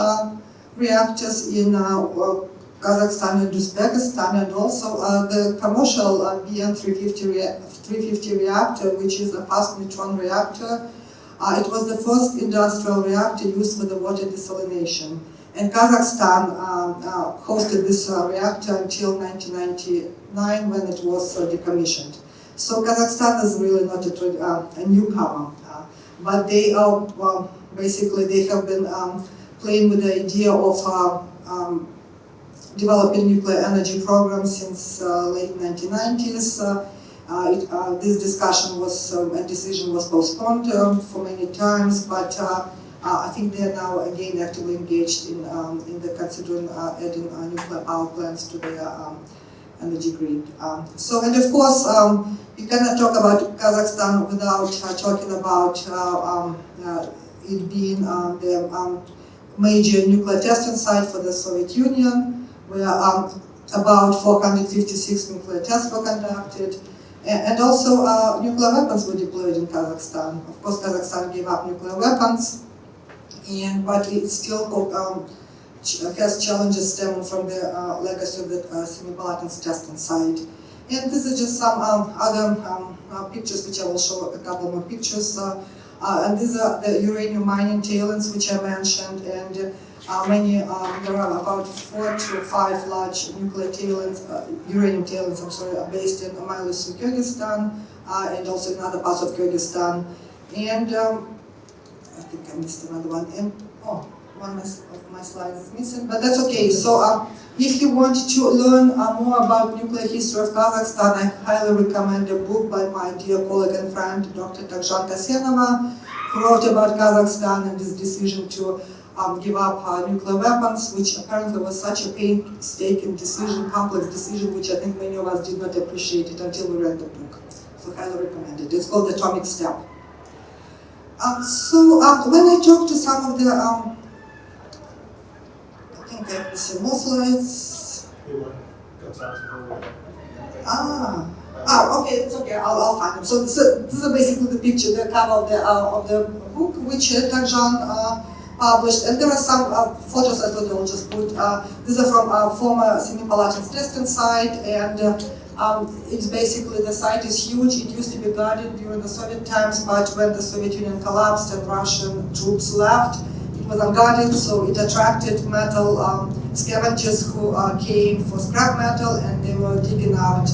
reactors in Kazakhstan and Uzbekistan, and also the commercial BN350 reactor, which is a fast neutron reactor. It was the first industrial reactor used for the water desalination. And Kazakhstan hosted this reactor until 1999 when it was decommissioned. So Kazakhstan is really not a newcomer, but they are, basically they have been playing with the idea of developing nuclear energy programs since late 1990s. This discussion and decision was postponed for many times, but I think they are now again actively engaged in the considering adding nuclear power plants to their energy grid. So, and of course, you cannot talk about Kazakhstan without talking about it being the major nuclear testing site for the Soviet Union, where about 456 nuclear tests were conducted. And also nuclear weapons were deployed in Kazakhstan. Of course, Kazakhstan gave up nuclear weapons, but it still has challenges stemming from the legacy of the Semipalatinsk testing site. And this is just some other pictures, which I will show a couple more pictures. And these are the uranium mining tailings, which I mentioned, and there are about 4 to 5 large nuclear tailings, uranium tailings, based in Omaylus, Kyrgyzstan, and also in other parts of Kyrgyzstan. And I think I missed another one. And one of my slides is missing, but that's okay. So if you want to learn more about nuclear history of Kazakhstan, I highly recommend a book by my dear colleague and friend, Dr. Takzhan Kasenova, who wrote about Kazakhstan and his decision to give up nuclear weapons, which apparently was such a painstaking decision, complex decision, which I think many of us did not appreciate it until we read the book. So highly recommend it. It's called Atomic Step. So when I talk to some of the Okay, let's see more slides. Okay, it's okay. I'll find them. So this is basically the picture, the cover of the book, which Tanjan published. And there are some photos I thought I'll just put. These are from a former Semipalatinsk testing site, and it's basically, the site is huge. It used to be guarded during the Soviet times, but when the Soviet Union collapsed and Russian troops left, it was unguarded, so it attracted metal scavengers who came for scrap metal, and they were digging out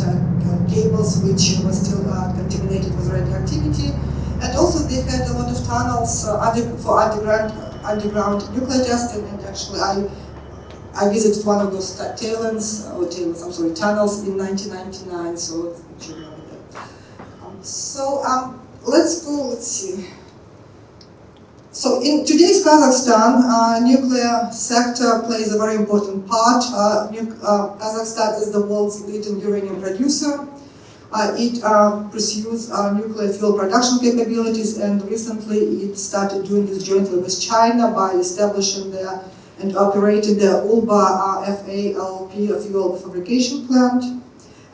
cables which were still contaminated with radioactivity. And also they had a lot of tunnels for underground nuclear testing, and actually I visited one of those tunnels in 1999, so let's see. So in today's Kazakhstan, nuclear sector plays a very important part. Kazakhstan is the world's leading uranium producer. It pursues nuclear fuel production capabilities, and recently it started doing this jointly with China by establishing and operating the ULBA FALP fuel fabrication plant.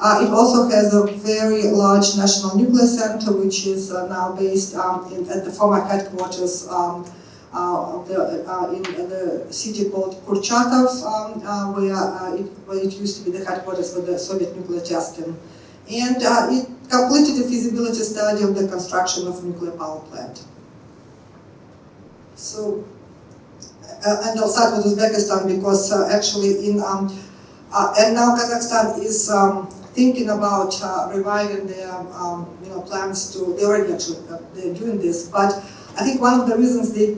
It also has a very large national nuclear center, which is now based at the former headquarters in the city called Kurchatov, where it used to be the headquarters for the Soviet nuclear testing. And it completed a feasibility study of the construction of a nuclear power plant. So, and I'll start with Uzbekistan because actually and now Kazakhstan is thinking about reviving their plans to, they're doing this, but I think one of the reasons they're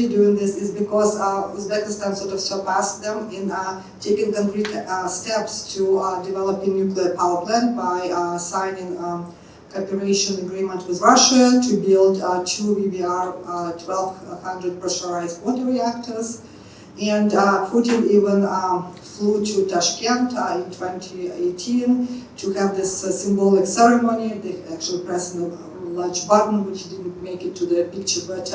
doing this is because Uzbekistan sort of surpassed them in taking concrete steps to developing nuclear power plant by signing cooperation agreement with Russia to build 2 VBR 1200 pressurized water reactors. And Putin even flew to Tashkent in 2018 to have this symbolic ceremony. They actually pressed a large button, which didn't make it to the picture, but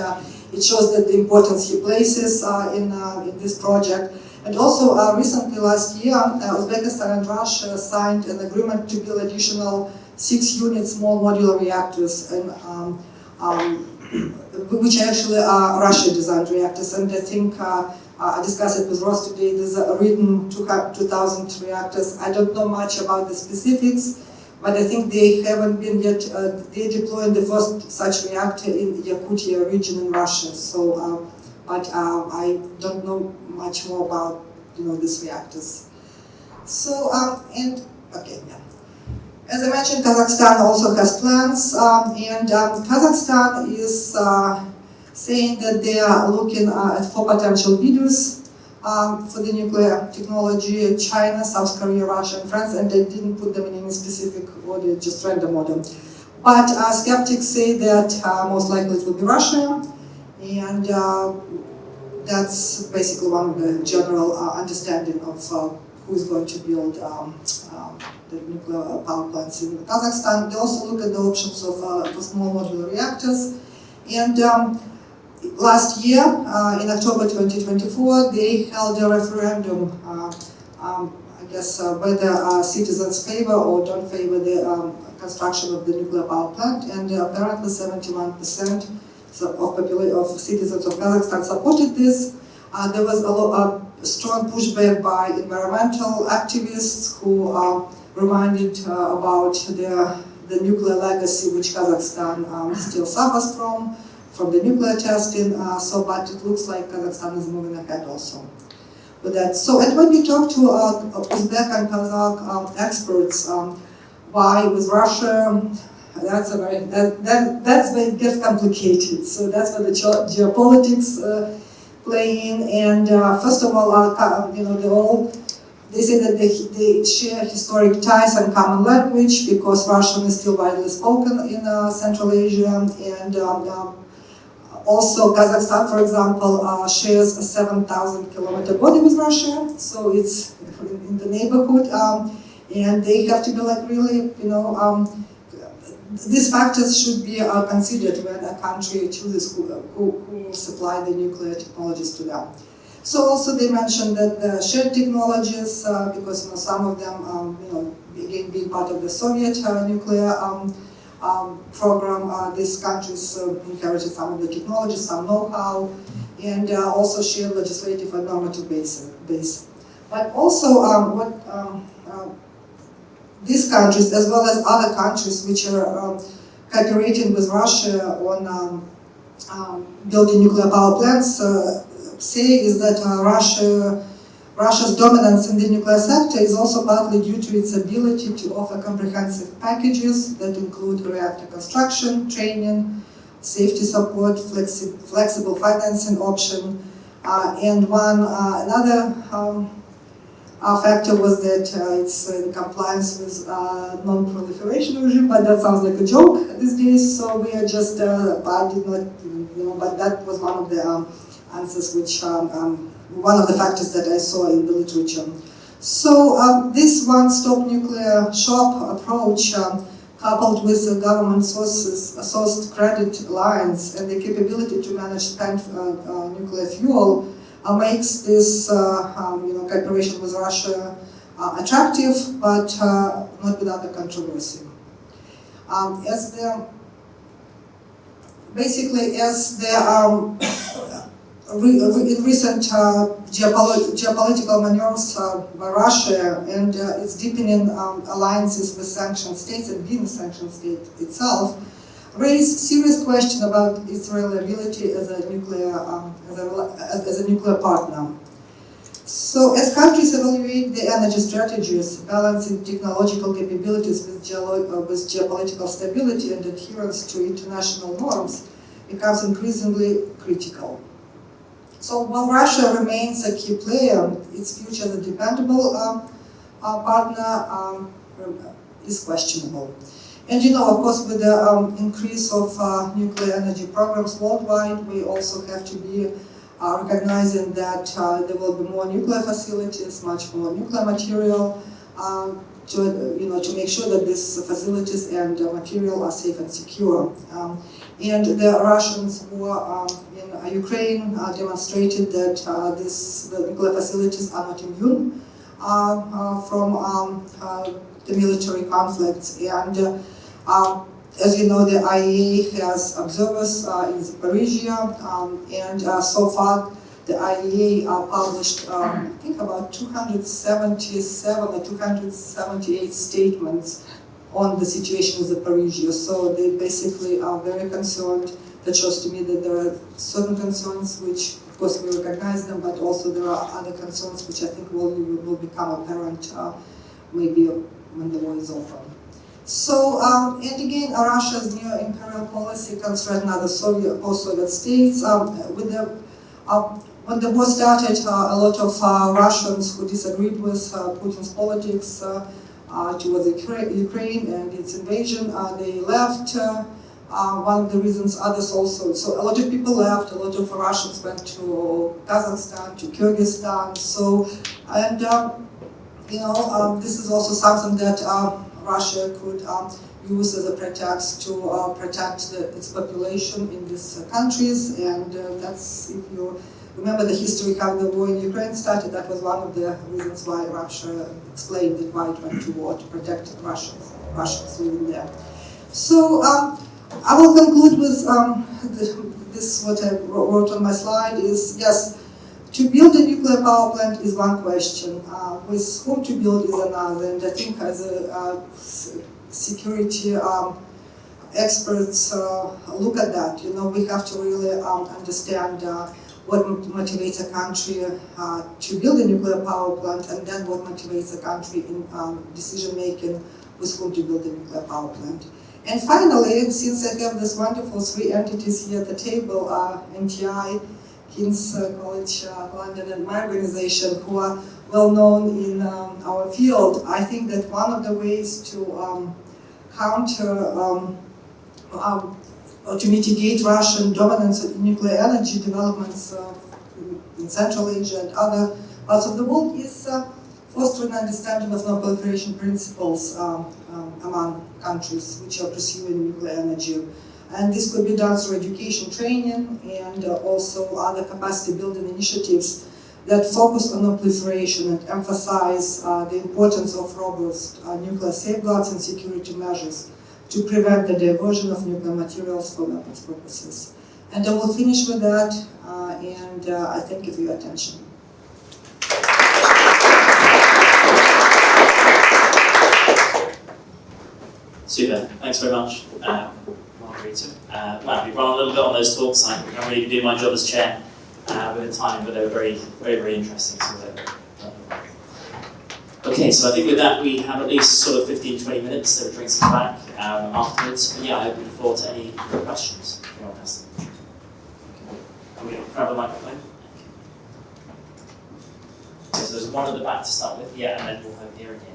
it shows that the importance he places in this project. And also recently, last year, Uzbekistan and Russia signed an agreement to build additional 6 unit small modular reactors, and which actually are Russia-designed reactors. And I think I discussed it with Ross today. There's a written 2,000 reactors. I don't know much about the specifics, but I think they haven't been yet. They deployed the first such reactor in Yakutia region in Russia. So, but I don't know much more about these reactors. So as I mentioned, Kazakhstan also has plans, and Kazakhstan is saying that they are looking at 4 potential bidders for the nuclear technology: China, South Korea, Russia, and France, and they didn't put them in any specific order, just random order. But skeptics say that most likely it will be Russia, and that's basically one of the general understanding of who is going to build the nuclear power plants in Kazakhstan. They also look at the options of small modular reactors. And last year, in October 2024, they held a referendum, I guess whether citizens favor or don't favor the construction of the nuclear power plant, and apparently 71% of citizens of Kazakhstan supported this. There was a strong pushback by environmental activists who reminded about the nuclear legacy which Kazakhstan still suffers from the nuclear testing. But it looks like Kazakhstan is moving ahead also with that. So, and when we talk to Uzbek and Kazakh experts, why with Russia? That's where it gets complicated. So that's where the geopolitics play in. And first of all, they say that they share historic ties and common language because Russian is still widely spoken in Central Asia. And also Kazakhstan, for example, shares a 7,000-kilometer border with Russia, so it's in the neighborhood. And they have to be really, these factors should be considered when a country chooses who will supply the nuclear technologies to them. So also they mentioned that the shared technologies, because some of them, again being part of the Soviet nuclear program, these countries inherited some of the technology, some know-how, and also shared legislative and normative base. But also these countries, as well as other countries which are cooperating with Russia on building nuclear power plants, say is that Russia's dominance in the nuclear sector is also partly due to its ability to offer comprehensive packages that include reactor construction, training, safety support, flexible financing option, and another factor was that it's in compliance with non-proliferation regime, but that sounds like a joke these days. So we are just, I did not, but that was one of the answers, which one of the factors that I saw in the literature. So this one-stop nuclear shop approach, coupled with government-sourced credit lines and the capability to manage spent nuclear fuel, makes this cooperation with Russia attractive, but not without the controversy. In recent geopolitical maneuvers by Russia and its deepening alliances with sanctioned states and being a sanctioned state itself, raise serious question about its reliability as a nuclear partner. So as countries evaluate their energy strategies, balancing technological capabilities with geopolitical stability and adherence to international norms becomes increasingly critical. So while Russia remains a key player, its future as a dependable partner is questionable. And of course, with the increase of nuclear energy programs worldwide, we also have to be recognizing that there will be more nuclear facilities, much more nuclear material, to make sure that these facilities and material are safe and secure. And the Russians who in Ukraine demonstrated that the nuclear facilities are not immune from the military conflicts. And as you know, the IAEA has observers in Zaporizhia, and so far the IAEA published, I think, about 277 or 278 statements on the situation in Zaporizhia. So they basically are very concerned. That shows to me that there are certain concerns which, of course, we recognize them, but also there are other concerns which I think will become apparent maybe when the war is over. So, and again, Russia's neo-imperial policy can threaten other post-Soviet states. When the war started, a lot of Russians who disagreed with Putin's politics towards Ukraine and its invasion, they left. One of the reasons, others also. So a lot of people left. A lot of Russians went to Kazakhstan, to Kyrgyzstan. So, and this is also something that Russia could use as a pretext to protect its population in these countries, and that's, if you remember the history how the war in Ukraine started, that was one of the reasons why Russia explained that why it went to war, to protect Russians living there. So I will conclude with this, what I wrote on my slide is, yes, to build a nuclear power plant is one question, with whom to build is another, and I think as a security experts look at that, we have to really understand what motivates a country to build a nuclear power plant, and then what motivates a country in decision-making with whom to build a nuclear power plant. And finally, since I have this wonderful three entities here at the table, NTI, King's College London, and my organization, who are well known in our field, I think that one of the ways to counter or to mitigate Russian dominance of nuclear energy developments in Central Asia and other parts of the world is fostering understanding of non-proliferation principles among countries which are pursuing nuclear energy. And this could be done through education training and also other capacity building initiatives that focus on non-proliferation and emphasize the importance of robust nuclear safeguards and security measures to prevent the diversion of nuclear materials for weapons purposes. And I will finish with that, and I thank you for your attention. Super, thanks very much, Margarita. Well, we've run a little bit on those talks. I can't really do my job as chair with the time, but they were very, very, very interesting. Okay, so I think with that we have at least sort of 15-20 minutes. There are drinks in the back afterwards. But yeah, I open the floor to any questions. If anyone has them. Can we grab a microphone? So there's one at the back to start with. Yeah, and then we'll have here and here.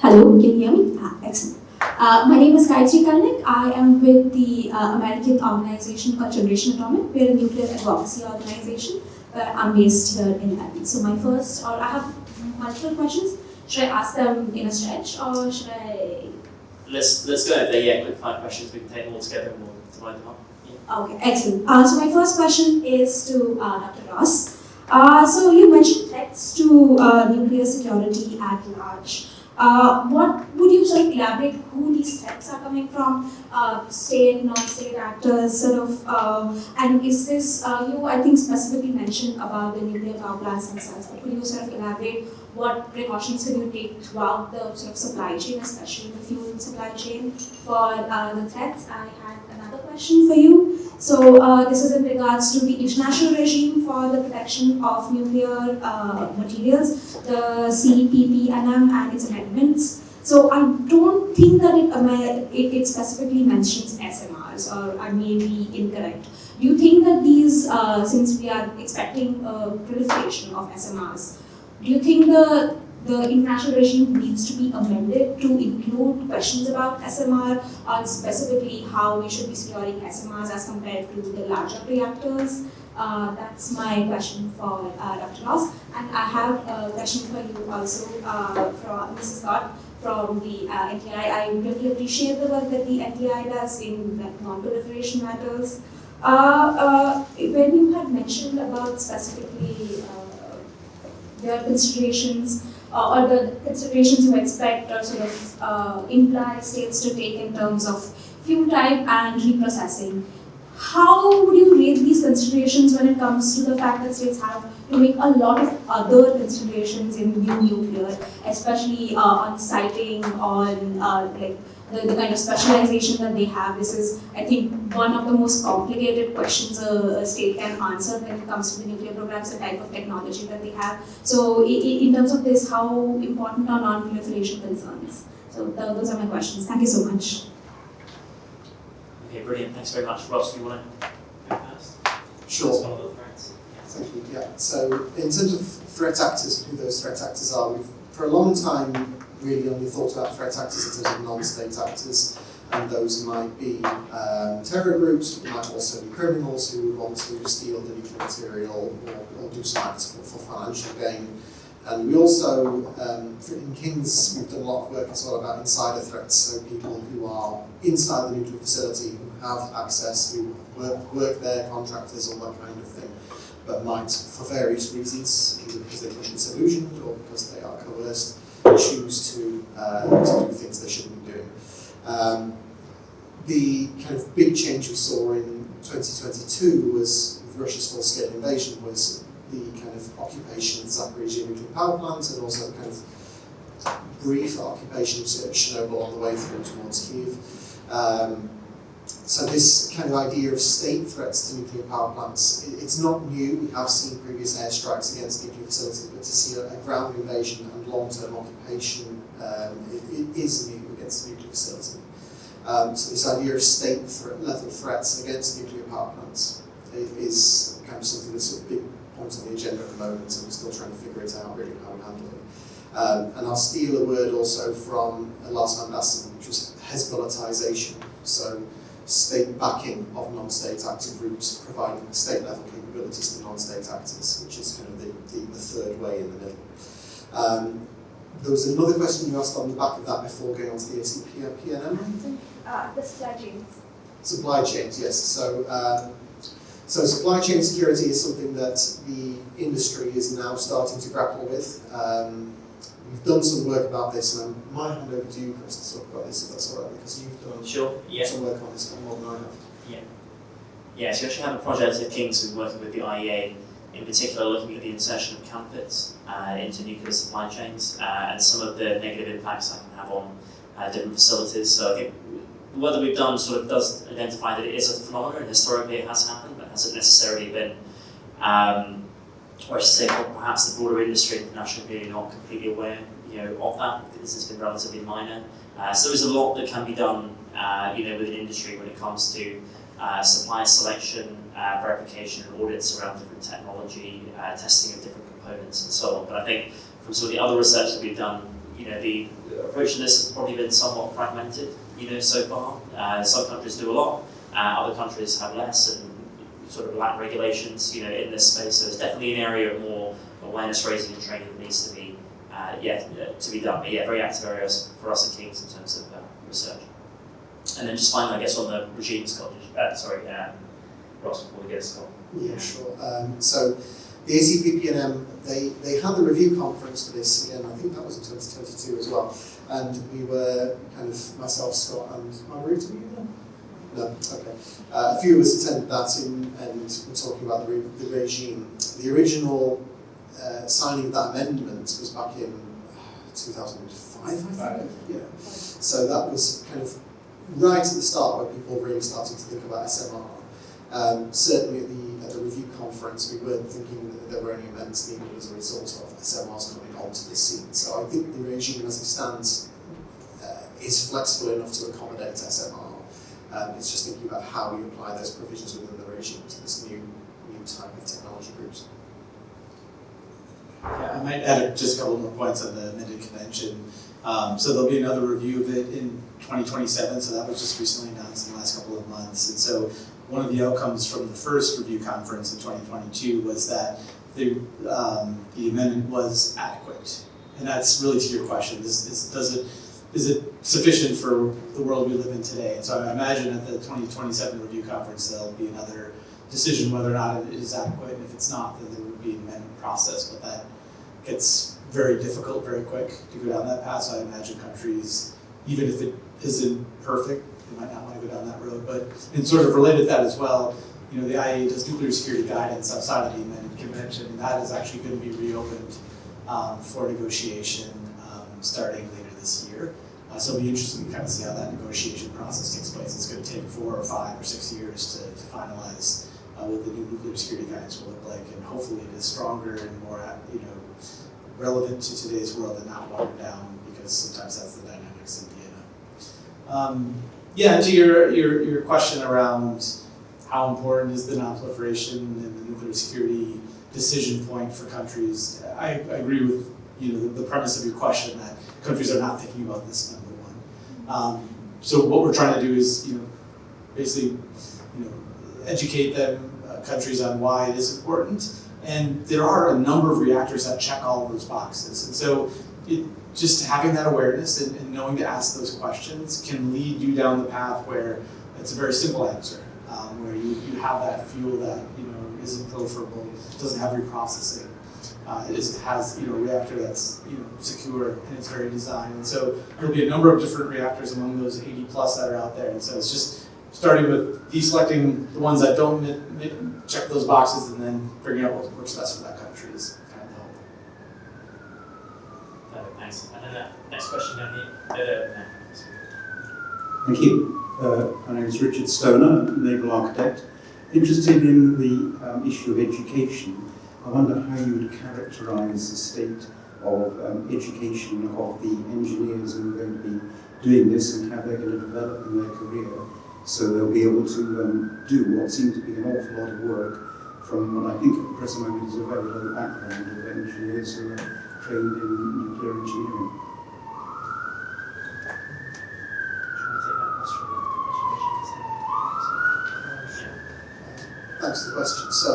Hello, can you hear me? Excellent. My name is Gayatri Karnik. I am with the American organization called Generation Atomic. We're a nuclear advocacy organization. I'm based here in Delhi. So I have multiple questions. Should I ask them in a stretch or should I? Let's go over there. Yeah, quick 5 questions. We can take them all together and we'll divide them up. Yeah. Okay, excellent. So my first question is to Dr. Ross. So you mentioned threats to nuclear security at large. What would you sort of elaborate who these threats are coming from? State, non-state actors, sort of, and is this, you I think specifically mentioned about the nuclear power plants themselves, but could you sort of elaborate what precautions can you take throughout the sort of supply chain, especially the fuel supply chain for the threats? I had another question for you. So this is in regards to the international regime for the protection of nuclear materials, the CBRN and its amendments. So I don't think that it specifically mentions SMRs, or I may be incorrect. Do you think that these, since we are expecting a proliferation of SMRs, do you think the international regime needs to be amended to include questions about SMR, or specifically how we should be securing SMRs as compared to the larger reactors? That's my question for Dr. Ross. And I have a question for you also from Mrs. Scott from the NTI. I really appreciate the work that the NTI does in non-proliferation matters. When you had mentioned about specifically their considerations, or the considerations you expect or sort of imply states to take in terms of fuel type and reprocessing. How would you rate these considerations when it comes to the fact that states have to make a lot of other considerations in new nuclear, especially on siting, on like the kind of specialization that they have? This is, I think, one of the most complicated questions a state can answer when it comes to the nuclear programs, the type of technology that they have. So in terms of this, how important are non-proliferation concerns? So those are my questions. Thank you so much. Okay, brilliant. Thanks very much. Ross, do you want to go first? Sure. Thank you. Yeah. So in terms of threat actors and who those threat actors are, we've for a long time really only thought about threat actors in terms of non-state actors, and those might be terror groups, but might also be criminals who would want to steal the nuclear material or do some acts for financial gain. And we also, in King's, we've done a lot of work as well about insider threats, so people who are inside the nuclear facility, who have access, who work there, contractors, all that kind of thing, but might, for various reasons, either because they've been disillusioned or because they are coerced, choose to do things they shouldn't be doing. The kind of big change we saw in 2022 was, with Russia's full-scale invasion, was the kind of occupation of Zaporizhzhia nuclear power plant, and also the kind of brief occupation of Chernobyl on the way through towards Kyiv. So this kind of idea of state threats to nuclear power plants, it's not new. We have seen previous airstrikes against nuclear facilities, but to see a ground invasion and long-term occupation, it is new against a nuclear facility. So this idea of state level threats against nuclear power plants is kind of something that's a big point on the agenda at the moment, and we're still trying to figure it out really how we handle it. And I'll steal a word also from Lars van Dassen, which was Hezbollahization. So state backing of non-state actor groups, providing state-level capabilities to non-state actors, which is kind of the third way in the middle. There was another question you asked on the back of that before going on to the ACPNM, I think? The supply chains. Supply chains, yes. So supply chain security is something that the industry is now starting to grapple with. We've done some work about this, and I might hand over to you, Chris, to talk about this if that's all right, because you've done Sure. Yeah. some work on this one more than I have. Yeah, so we actually have a project at King's who's working with the IEA, in particular looking at the insertion of counterfeits into nuclear supply chains and some of the negative impacts that can have on different facilities. So I think the work that we've done sort of does identify that it is a phenomenon, and historically it has happened, but hasn't necessarily been, or I should say, perhaps the broader industry and the national community not completely aware, of that, because this has been relatively minor. So there is a lot that can be done, within industry when it comes to supplier selection, verification and audits around different technology, testing of different components and so on. But I think from some of the other research that we've done, the approach to this has probably been somewhat fragmented, so far. Some countries do a lot, other countries have less and sort of lack regulations, in this space. So it's definitely an area of more awareness raising and training that needs to be, to be done. But yeah, very active areas for us at King's in terms of research. And then just finally, I guess, on the regime, Scott, Ross, before we get to Scott. Yeah, sure. So the ACPPNM, they had the review conference for this again. I think that was in 2022 as well. And we were kind of myself, Scott, and Margarita. Were you there? No. Okay. A few of us attended that and we're talking about the regime. The original signing of that amendment was back in 2005, I think. Yeah. So that was kind of right at the start when people really started to think about SMR. Certainly at the review conference, we weren't thinking that there were any amendments needed as a result of SMRs coming onto the scene. So I think the regime as it stands is flexible enough to accommodate SMR. It's just thinking about how you apply those provisions within the regime to this new type of technology groups. Yeah, I might add just a couple more points on the amended convention. So there'll be another review of it in 2027, so that was just recently announced in the last couple of months. And so one of the outcomes from the first review conference in 2022 was that the amendment was adequate. And that's really to your question, is it sufficient for the world we live in today? And so I imagine at the 2027 review conference there'll be another decision whether or not it is adequate, and if it's not, then there would be an amendment process, but that gets very difficult very quick to go down that path. So I imagine countries, even if it isn't perfect, they might not want to go down that road. But and sort of related to that as well, the IAEA does nuclear security guidance outside of the amended convention, and that is actually going to be reopened for negotiation starting later this year. So it'll be interesting to kind of see how that negotiation process takes place. It's going to take 4 or 5 or 6 years to finalize what the new nuclear security guidance will look like, and hopefully it is stronger and more, relevant to today's world and not watered down, because sometimes that's the dynamics in Vienna. To your question around how important is the non-proliferation and the nuclear security decision point for countries, I agree with the premise of your question that countries are not thinking about this, number one. So what we're trying to do is, basically, educate them, countries, on why it is important. And there are a number of reactors that check all of those boxes. And so just having that awareness and knowing to ask those questions can lead you down the path where it's a very simple answer, where you have that fuel that isn't proliferable, doesn't have reprocessing. It has a reactor that's secure in its very design. And so there'll be a number of different reactors among those 80 plus that are out there. And so it's just starting with deselecting the ones that don't check those boxes, and then figuring out what works best for that country is kind of the hope. Perfect, thanks. And then next question down here. Thank you. My name is Richard Stoner, naval architect. Interested in the issue of education. I wonder how you would characterise the state of education of the engineers who are going to be doing this and how they're going to develop in their career, so they'll be able to do what seems to be an awful lot of work from what I think at the present moment is a very low background of engineers who are trained in nuclear engineering. Thanks for the question. So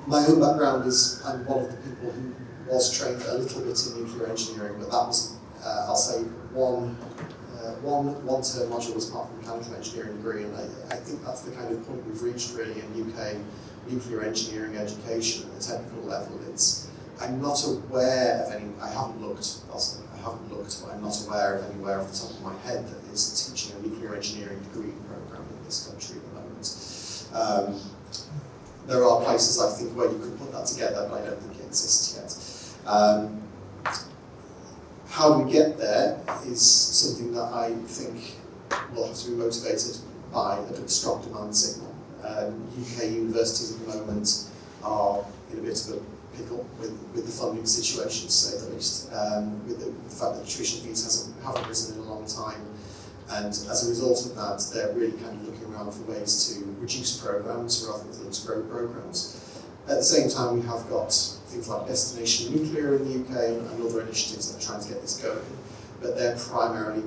my own background is I'm one of the people who was trained a little bit in nuclear engineering, but that was, I'll say, one one term module was part of a mechanical engineering degree, and I think that's the kind of point we've reached really in UK nuclear engineering education at the technical level. I'm not aware of any, I haven't looked, but I'm not aware of anywhere off the top of my head that is teaching a nuclear engineering degree program in this country at the moment. There are places I think where you could put that together, but I don't think it exists yet. How we get there is something that I think will have to be motivated by a strong demand signal. UK universities at the moment are in a bit of a pickle with the funding situation, to say the least, with the fact that tuition fees haven't risen in a long time. And as a result of that, they're really kind of looking around for ways to reduce programs rather than to grow programs. At the same time, we have got things like Destination Nuclear in the UK and other initiatives that are trying to get this going, but they're primarily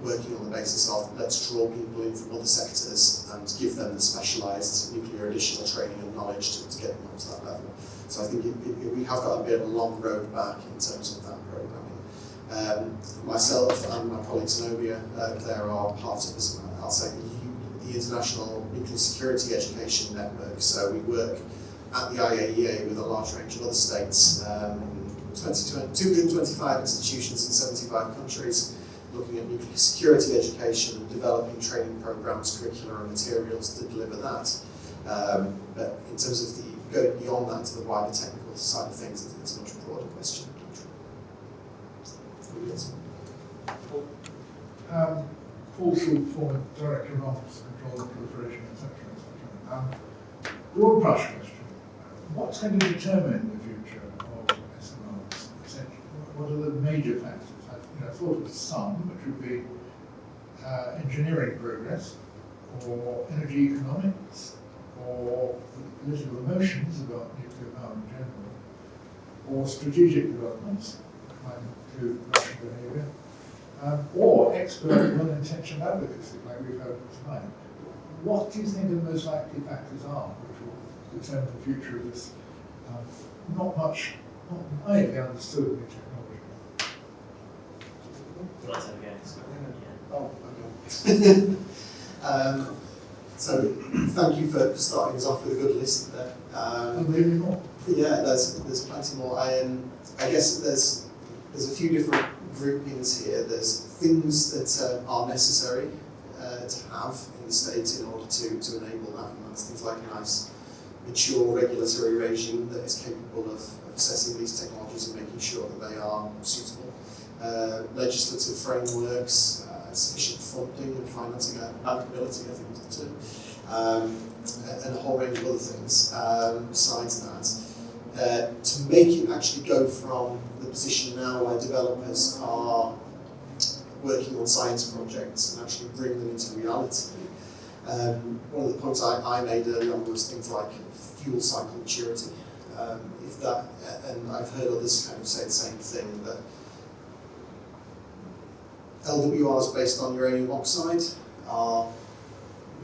working on the basis of let's draw people in from other sectors and give them the specialised nuclear additional training and knowledge to get them up to that level. So I think we have got a bit of a long road back in terms of that programming. Myself and my colleague Zenobia, there are part of this, I'll say, the International Nuclear Security Education Network. So we work at the IAEA with a large range of other states, 225 institutions in 75 countries, looking at nuclear security education and developing training programs, curricula and materials to deliver that. But in terms of going beyond that to the wider technical side of things, it's a much broader question. Paul Schultz, former Director of Office Control and Proliferation, etc. Broad brush question. What's going to determine the future of SMRs, essentially? What are the major factors? I thought of some, which would be engineering progress, or energy economics, or political emotions about nuclear power in general, or strategic developments, like include Russian behaviour, or expert well-intentioned advocacy, like we've heard tonight. What do you think the most likely factors are which will determine the future of this not widely understood new technology? Let's have a go. Oh, okay. So thank you for starting us off with a good list there. Maybe more. Yeah, there's plenty more. I guess there's a few different groupings here. There's things that are necessary to have in the state in order to enable that, and that's things like a nice mature regulatory regime that is capable of assessing these technologies and making sure that they are suitable. Legislative frameworks, sufficient funding and financing, bankability, I think is the term, and a whole range of other things besides that. To make it actually go from the position now where developers are working on science projects and actually bring them into reality. One of the points I made earlier on was things like fuel cycle maturity. If that, and I've heard others kind of say the same thing, that LWRs based on uranium oxide are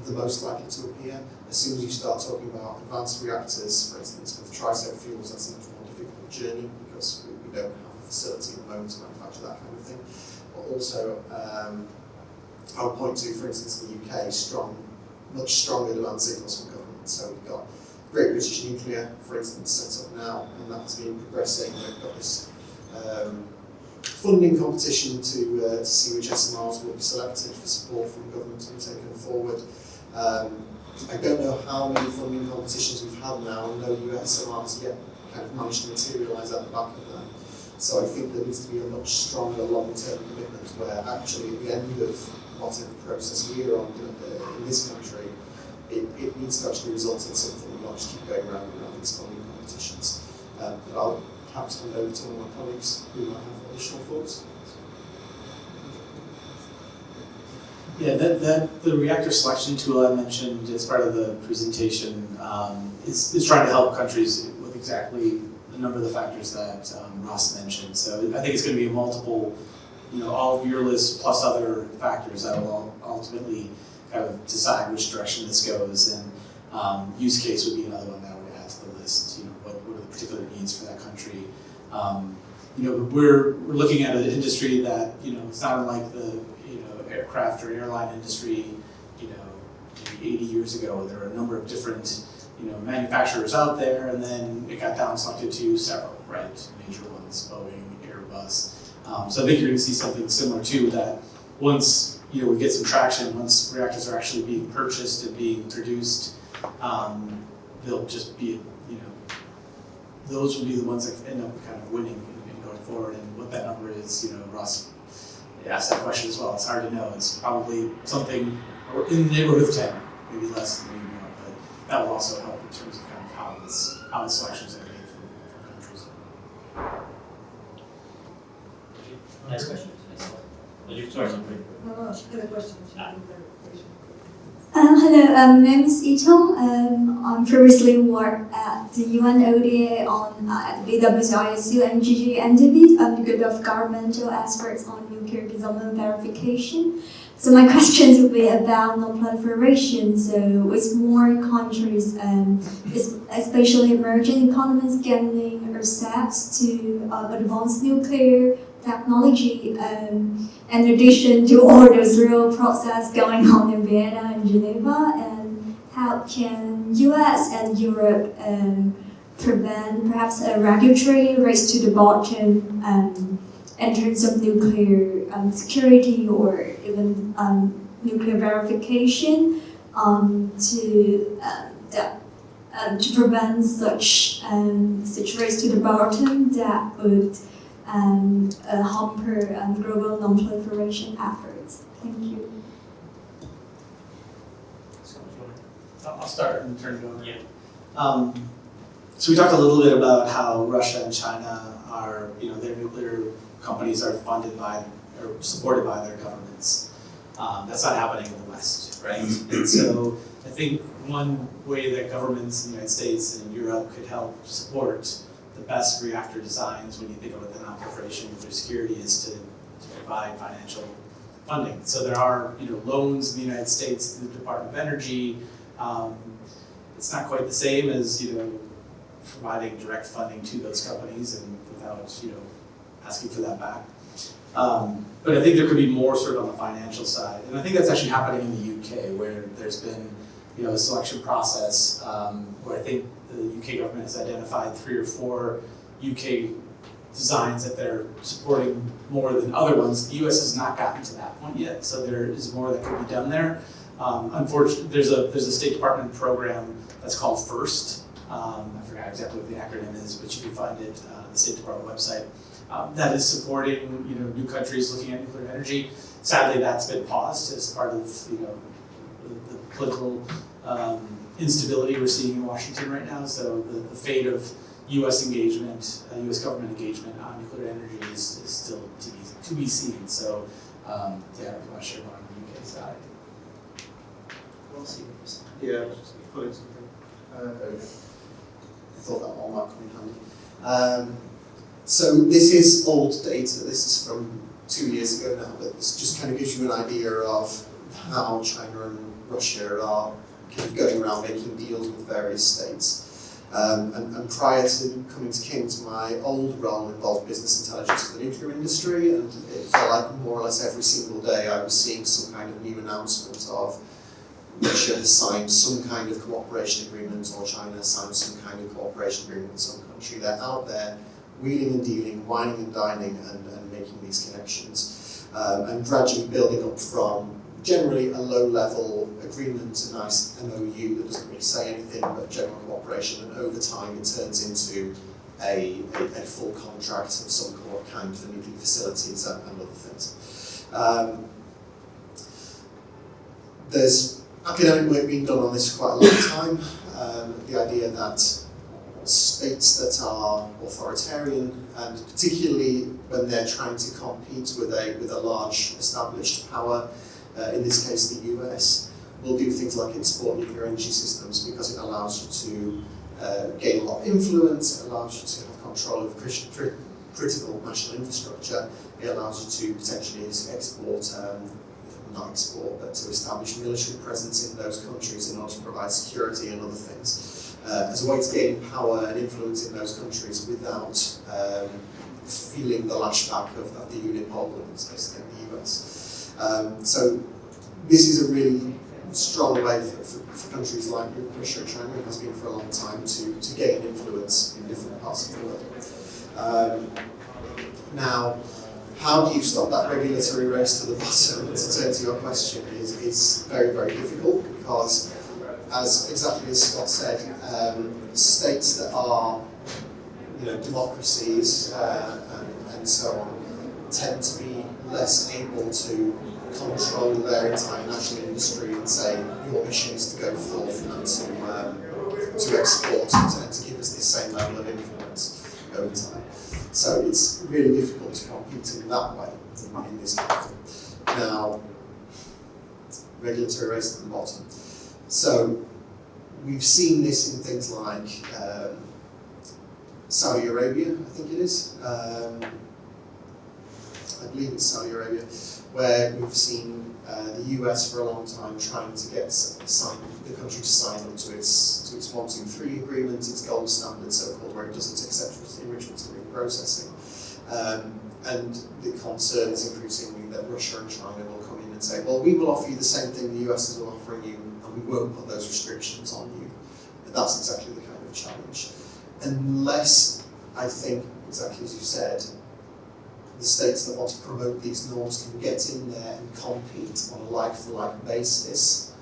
the most likely to appear. As soon as you start talking about advanced reactors, for instance, with trisolar fuels, that's a much more difficult journey because we don't have a facility at the moment to manufacture that kind of thing. But also, I'll point to, for instance, the UK, much stronger demand signals from government. So we've got Great British Nuclear, for instance, set up now, and that has been progressing. They've got this funding competition to see which SMRs will be selected for support from government to be taken forward. I don't know how many funding competitions we've had now, and no US SMRs yet kind of managed to materialise at the back of them. So I think there needs to be a much stronger long-term commitment where actually at the end of whatever process we are on in this country, it needs to actually result in something and not just keep going around these funding competitions. But I'll perhaps hand over to one of my colleagues who might have additional thoughts. Yeah, the reactor selection tool I mentioned as part of the presentation is trying to help countries with exactly a number of the factors that Ross mentioned. So I think it's going to be a multiple, all of your list plus other factors that will ultimately kind of decide which direction this goes. And use case would be another one that I would add to the list. What are the particular needs for that country? We're looking at an industry that it's not unlike the aircraft or airline industry, maybe 80 years ago, there were a number of different, manufacturers out there, and then it got down selected to several, right? Major ones, Boeing, Airbus. So I think you're going to see something similar too, that once, we get some traction, once reactors are actually being purchased and being produced, they'll just be, those will be the ones that end up kind of winning and going forward. And what that number is, Ross asked that question as well. It's hard to know. It's probably something in the neighborhood of 10, maybe less, maybe more. But that will also help in terms of kind of how the selections are made from countries. Next question. Sorry, No, she had a question. Hello, my name is Itong. I previously worked at the UN ODA on at BWISU and GGNDB, the group of governmental experts on nuclear development verification. So my questions would be about non-proliferation. So with more countries, especially emerging economies, getting access to advanced nuclear technology, in addition to all those real process going on in Vienna and Geneva, and how can US and Europe prevent perhaps a regulatory race to the bottom in terms of nuclear security or even nuclear verification to prevent such race to the bottom that would hamper global non-proliferation efforts. Thank you. I'll start and turn it over. Yeah. So we talked a little bit about how Russia and China are, their nuclear companies are funded by or supported by their governments. That's not happening in the West, right? And so I think one way that governments in the United States and in Europe could help support the best reactor designs when you think about the non-proliferation nuclear security is to provide financial funding. So there are loans in the United States through the Department of Energy. It's not quite the same as providing direct funding to those companies and without asking for that back. But I think there could be more sort of on the financial side, and I think that's actually happening in the UK, where there's been a selection process where I think the UK government has identified 3 or 4 UK designs that they're supporting more than other ones. The US has not gotten to that point yet, so there is more that could be done there. Unfortunately, there's a State Department program that's called FIRST. I forgot exactly what the acronym is, but you can find it on the State Department website. That is supporting new countries looking at nuclear energy. Sadly, that's been paused as part of the political instability we're seeing in Washington right now. So the fate of U.S. engagement, U.S. government engagement on nuclear energy is still to be seen. So I don't want to share more on the UK side. We'll see what this. Yeah, just putting something. I thought that one might come in handy. So this is old data. This is from 2 years ago now, but this just kind of gives you an idea of how China and Russia are kind of going around making deals with various states. And prior to coming to King's, my old role involved business intelligence for the nuclear industry, and it felt like more or less every single day I was seeing some kind of new announcement of Russia has signed some kind of cooperation agreement, or China has signed some kind of cooperation agreement with some country. They're out there wheeling and dealing, whining and dining, and making these connections, and gradually building up from generally a low-level agreement, a nice MOU that doesn't really say anything but general cooperation, and over time it turns into a full contract of some kind for nuclear facilities and other things. There's academic work being done on this for quite a long time. The idea that states that are authoritarian, and particularly when they're trying to compete with a large established power, in this case the US, will do things like export nuclear energy systems because it allows you to gain a lot of influence, it allows you to have control of critical national infrastructure, it allows you to potentially export, not export, but to establish military presence in those countries in order to provide security and other things, as a way to gain power and influence in those countries without feeling the lashback of the unipole, in this case in the US. So this is a really strong way for countries like Russia and China, and has been for a long time, to gain influence in different parts of the world. Now, how do you stop that regulatory race to the bottom, to turn to your question, is very, very difficult, because exactly as Scott said, states that are democracies and so on tend to be less able to control their entire national industry and say your mission is to go forth and to export and to give us the same level of influence over time. So it's really difficult to compete in that way in this country. Now, regulatory race at the bottom. So we've seen this in things like Saudi Arabia, I think it is. I believe it's Saudi Arabia, where we've seen the US for a long time trying to get the country to sign up to its 123 agreement, its gold standard, so-called, where it doesn't accept enrichment and reprocessing. And the concern is increasingly that Russia and China will come in and say, well, we will offer you the same thing the US is offering you, and we won't put those restrictions on you. And that's exactly the kind of challenge. Unless, I think, exactly as you said, the states that want to promote these norms can get in there and compete on a like-for-like basis,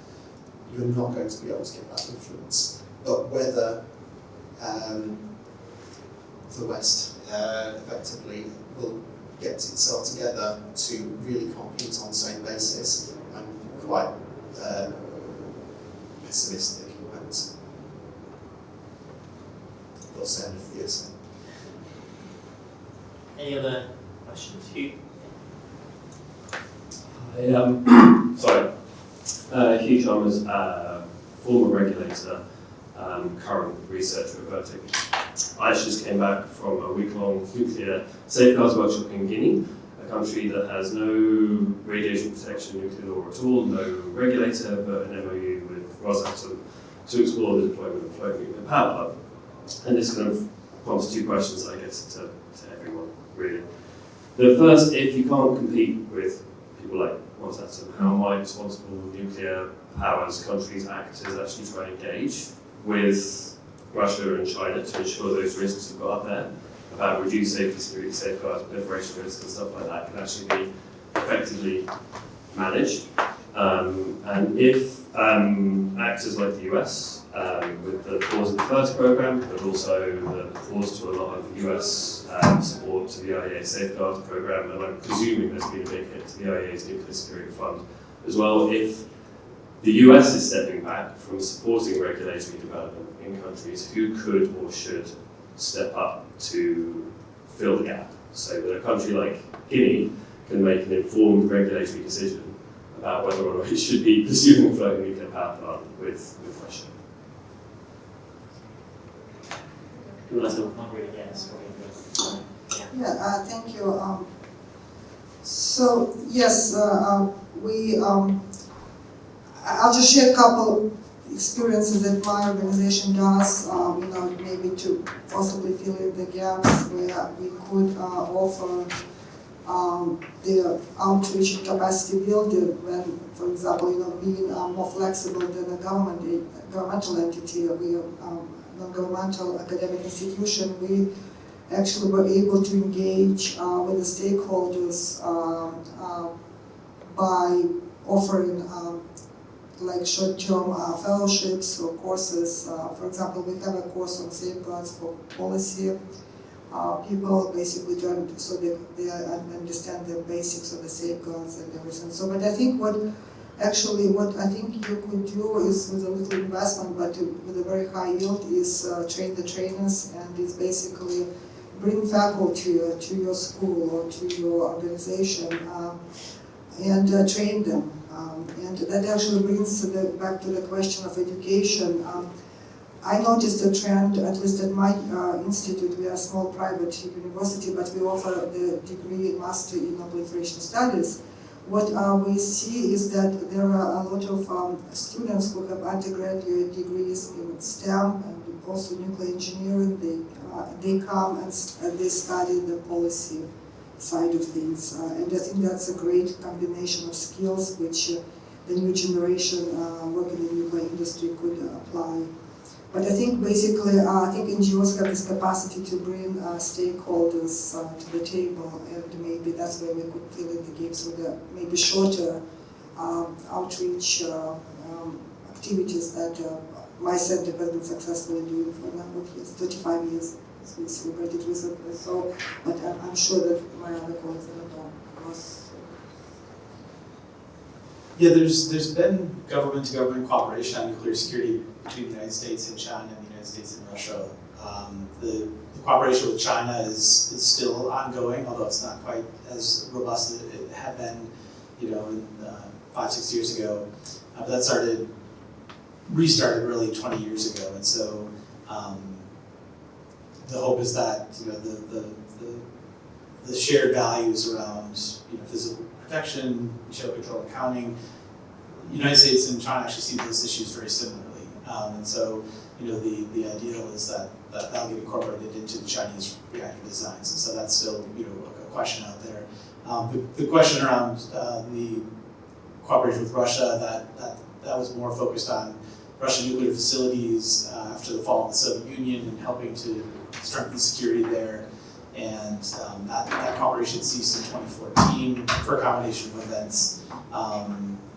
you're not going to be able to get that influence. But whether the West effectively will get itself together to really compete on the same basis, I'm quite pessimistic about. We'll send it for you. Any other questions? Hugh? Hugh Chalmers, former regulator, current researcher at Vertic. I just came back from a week-long nuclear safeguards workshop in Guinea, a country that has no radiation protection nuclear law at all, no regulator, but an MOU with Rosatom to explore the deployment of floating nuclear power plant. And this kind of prompts two questions, I guess, to everyone, really. The first, if you can't compete with people like Rosatom, how might responsible nuclear powers countries, actors actually try and engage with Russia and China to ensure those risks you've got up there about reduced safety, security safeguards, proliferation risks and stuff like that can actually be effectively managed. And if actors like the US, with the pause in the first program, but also the pause to a lot of US support to the IAEA safeguards program, and I'm presuming there's been a big hit to the IAEA's nuclear security fund as well, if the US is stepping back from supporting regulatory development in countries, who could or should step up to fill the gap so that a country like Guinea can make an informed regulatory decision about whether or not it should be pursuing a floating nuclear power plant with Russia? Who wants to Margarita? Yes. Yeah, thank you. So yes, I'll just share a couple experiences that my organization does, maybe to possibly fill in the gaps where we could offer the outreach and capacity building when, for example, being more flexible than a governmental entity, we are non-governmental academic institution, we actually were able to engage with the stakeholders by offering like short-term fellowships or courses. For example, we have a course on safeguards for policy. People basically join so they understand the basics of the safeguards and everything. So, but I think what I think you could do is, with a little investment but with a very high yield, is train the trainers, and it's basically bring faculty to your school or to your organization and train them. And that actually brings back to the question of education. I noticed a trend, at least at my institute. We are a small private university, but we offer the degree and master in non-proliferation studies. What we see is that there are a lot of students who have undergraduate degrees in STEM and also nuclear engineering. They come and they study the policy side of things. And I think that's a great combination of skills which the new generation working in the nuclear industry could apply. But I think basically, I think NGOs have this capacity to bring stakeholders to the table, and maybe that's where we could fill in the gaps with maybe shorter outreach activities that my center has been successfully doing for a number of years, 35 years. So we celebrated recently. So, but I'm sure that my other colleagues are not across. Yeah, there's been government-to-government cooperation on nuclear security between the United States and China and the United States and Russia. The cooperation with China is still ongoing, although it's not quite as robust as it had been, you know, 5-6 years ago. But that restarted really 20 years ago, and so the hope is that, you know, the shared values around, you know, physical protection, shell control, accounting. The United States and China actually see those issues very similarly, and so, you know, the ideal is that that'll get incorporated into the Chinese reactor designs, and so that's still, you know, a question out there. The question around the cooperation with Russia, that was more focused on Russian nuclear facilities after the fall of the Soviet Union and helping to strengthen security there. And that cooperation ceased in 2014 for a combination of events.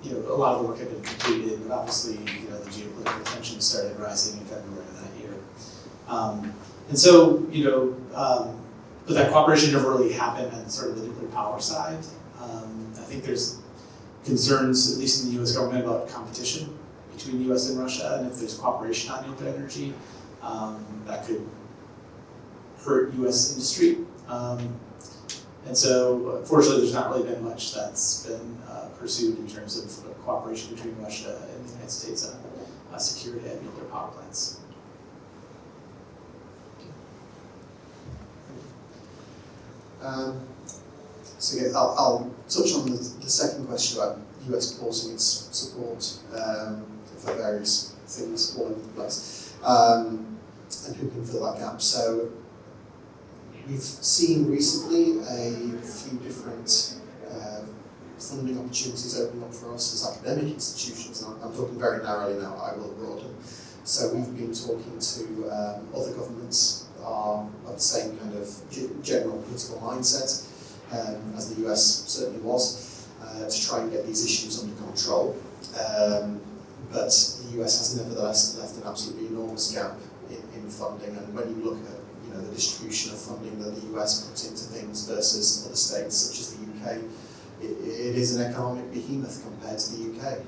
You know, a lot of the work had been completed, but obviously, you know, the geopolitical tensions started rising in February of that year. And so, you know, but that cooperation never really happened on sort of the nuclear power side. I think there's concerns, at least in the U.S. government, about competition between the U.S. and Russia, and if there's cooperation on nuclear energy, that could hurt U.S. industry. And so, fortunately, there's not really been much that's been pursued in terms of cooperation between Russia and the United States on security at nuclear power plants. So yeah, I'll touch on the second question about US pausing its support for various things all over the place, and who can fill that gap. So we've seen recently a few different funding opportunities opening up for us as academic institutions, and I'm talking very narrowly now, I will broaden. So we've been talking to other governments that are of the same kind of general political mindset as the US certainly was, to try and get these issues under control. But the US has nevertheless left an absolutely enormous gap in funding, and when you look at, you know, the distribution of funding that the US puts into things versus other states such as the UK, it is an economic behemoth compared to the UK.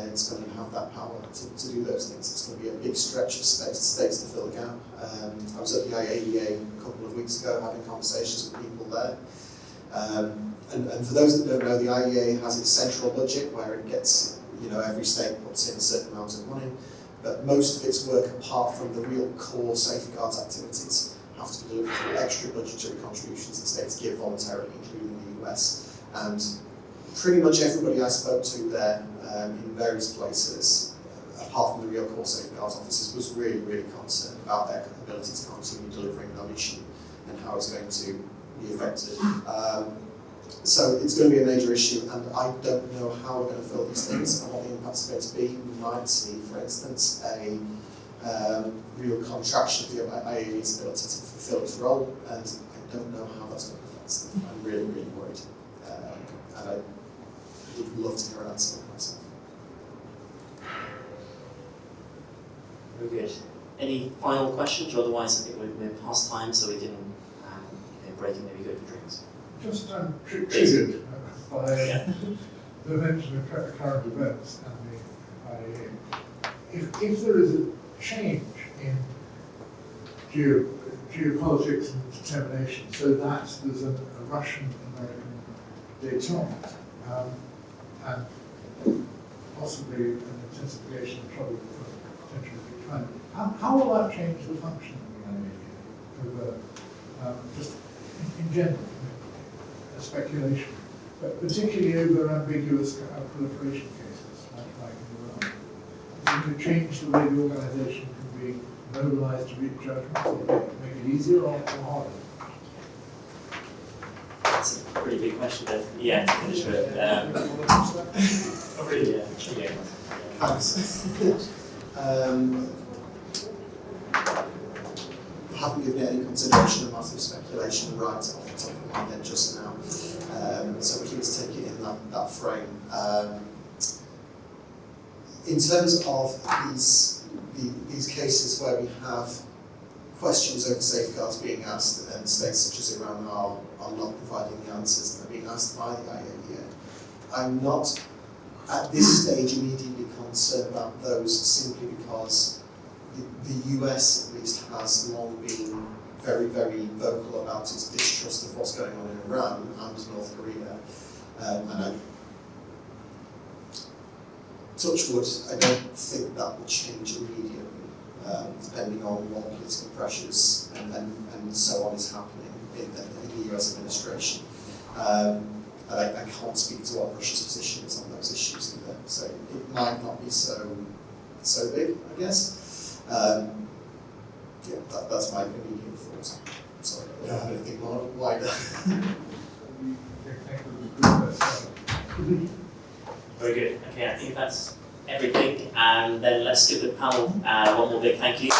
It's going to have that power to do those things. It's going to be a big stretch for states to fill the gap. I was at the IAEA a couple of weeks ago having conversations with people there. And for those that don't know, the IAEA has its central budget where it gets, you know, every state puts in a certain amount of money, but most of its work, apart from the real core safeguards activities, have to be delivered through extra budgetary contributions that states give voluntarily, including the US. And pretty much everybody I spoke to there in various places, apart from the real core safeguards officers, was really, really concerned about their ability to continue delivering the mission and how it's going to be affected. So it's going to be a major issue, and I don't know how we're going to fill these things and what the impacts are going to be. We might see, for instance, a real contraction of the IAEA's ability to fulfill its role, and I don't know how that's going to affect stuff. I'm really, really worried. And I would love to hear an answer myself. Very good. Any final questions? Otherwise, I think we're past time, so we can break and maybe go for drinks. Just triggered by the mention of current events and the IAEA. If there is a change in geopolitics and determination, so that there's a Russian-American détente and possibly an intensification of trouble potentially with China, how will that change the function of the IAEA? Just in general, a speculation, but particularly over ambiguous proliferation cases, like in Iran. Is it going to change the way the organisation can be mobilised to reach judgment, or make it easier or harder? That's a pretty big question, but yeah, to finish with. Really, yeah. Thanks. I haven't given it any consideration of massive speculation right off the top of my head just now. So we're keen to take it in that frame. In terms of these cases where we have questions over safeguards being asked and states such as Iran are not providing the answers that are being asked by the IAEA, I'm not at this stage immediately concerned about those simply because the US at least has long been very, very vocal about its distrust of what's going on in Iran and North Korea. And I, touch wood, I don't think that will change immediately, depending on what political pressures and so on is happening in the US administration. And I can't speak to what Russia's position is on those issues either, so it might not be so big, I guess. Yeah, that's my immediate thoughts. Sorry, I don't have anything more wider. Very good. Okay, I think that's everything. And then let's give the panel one more big thank you.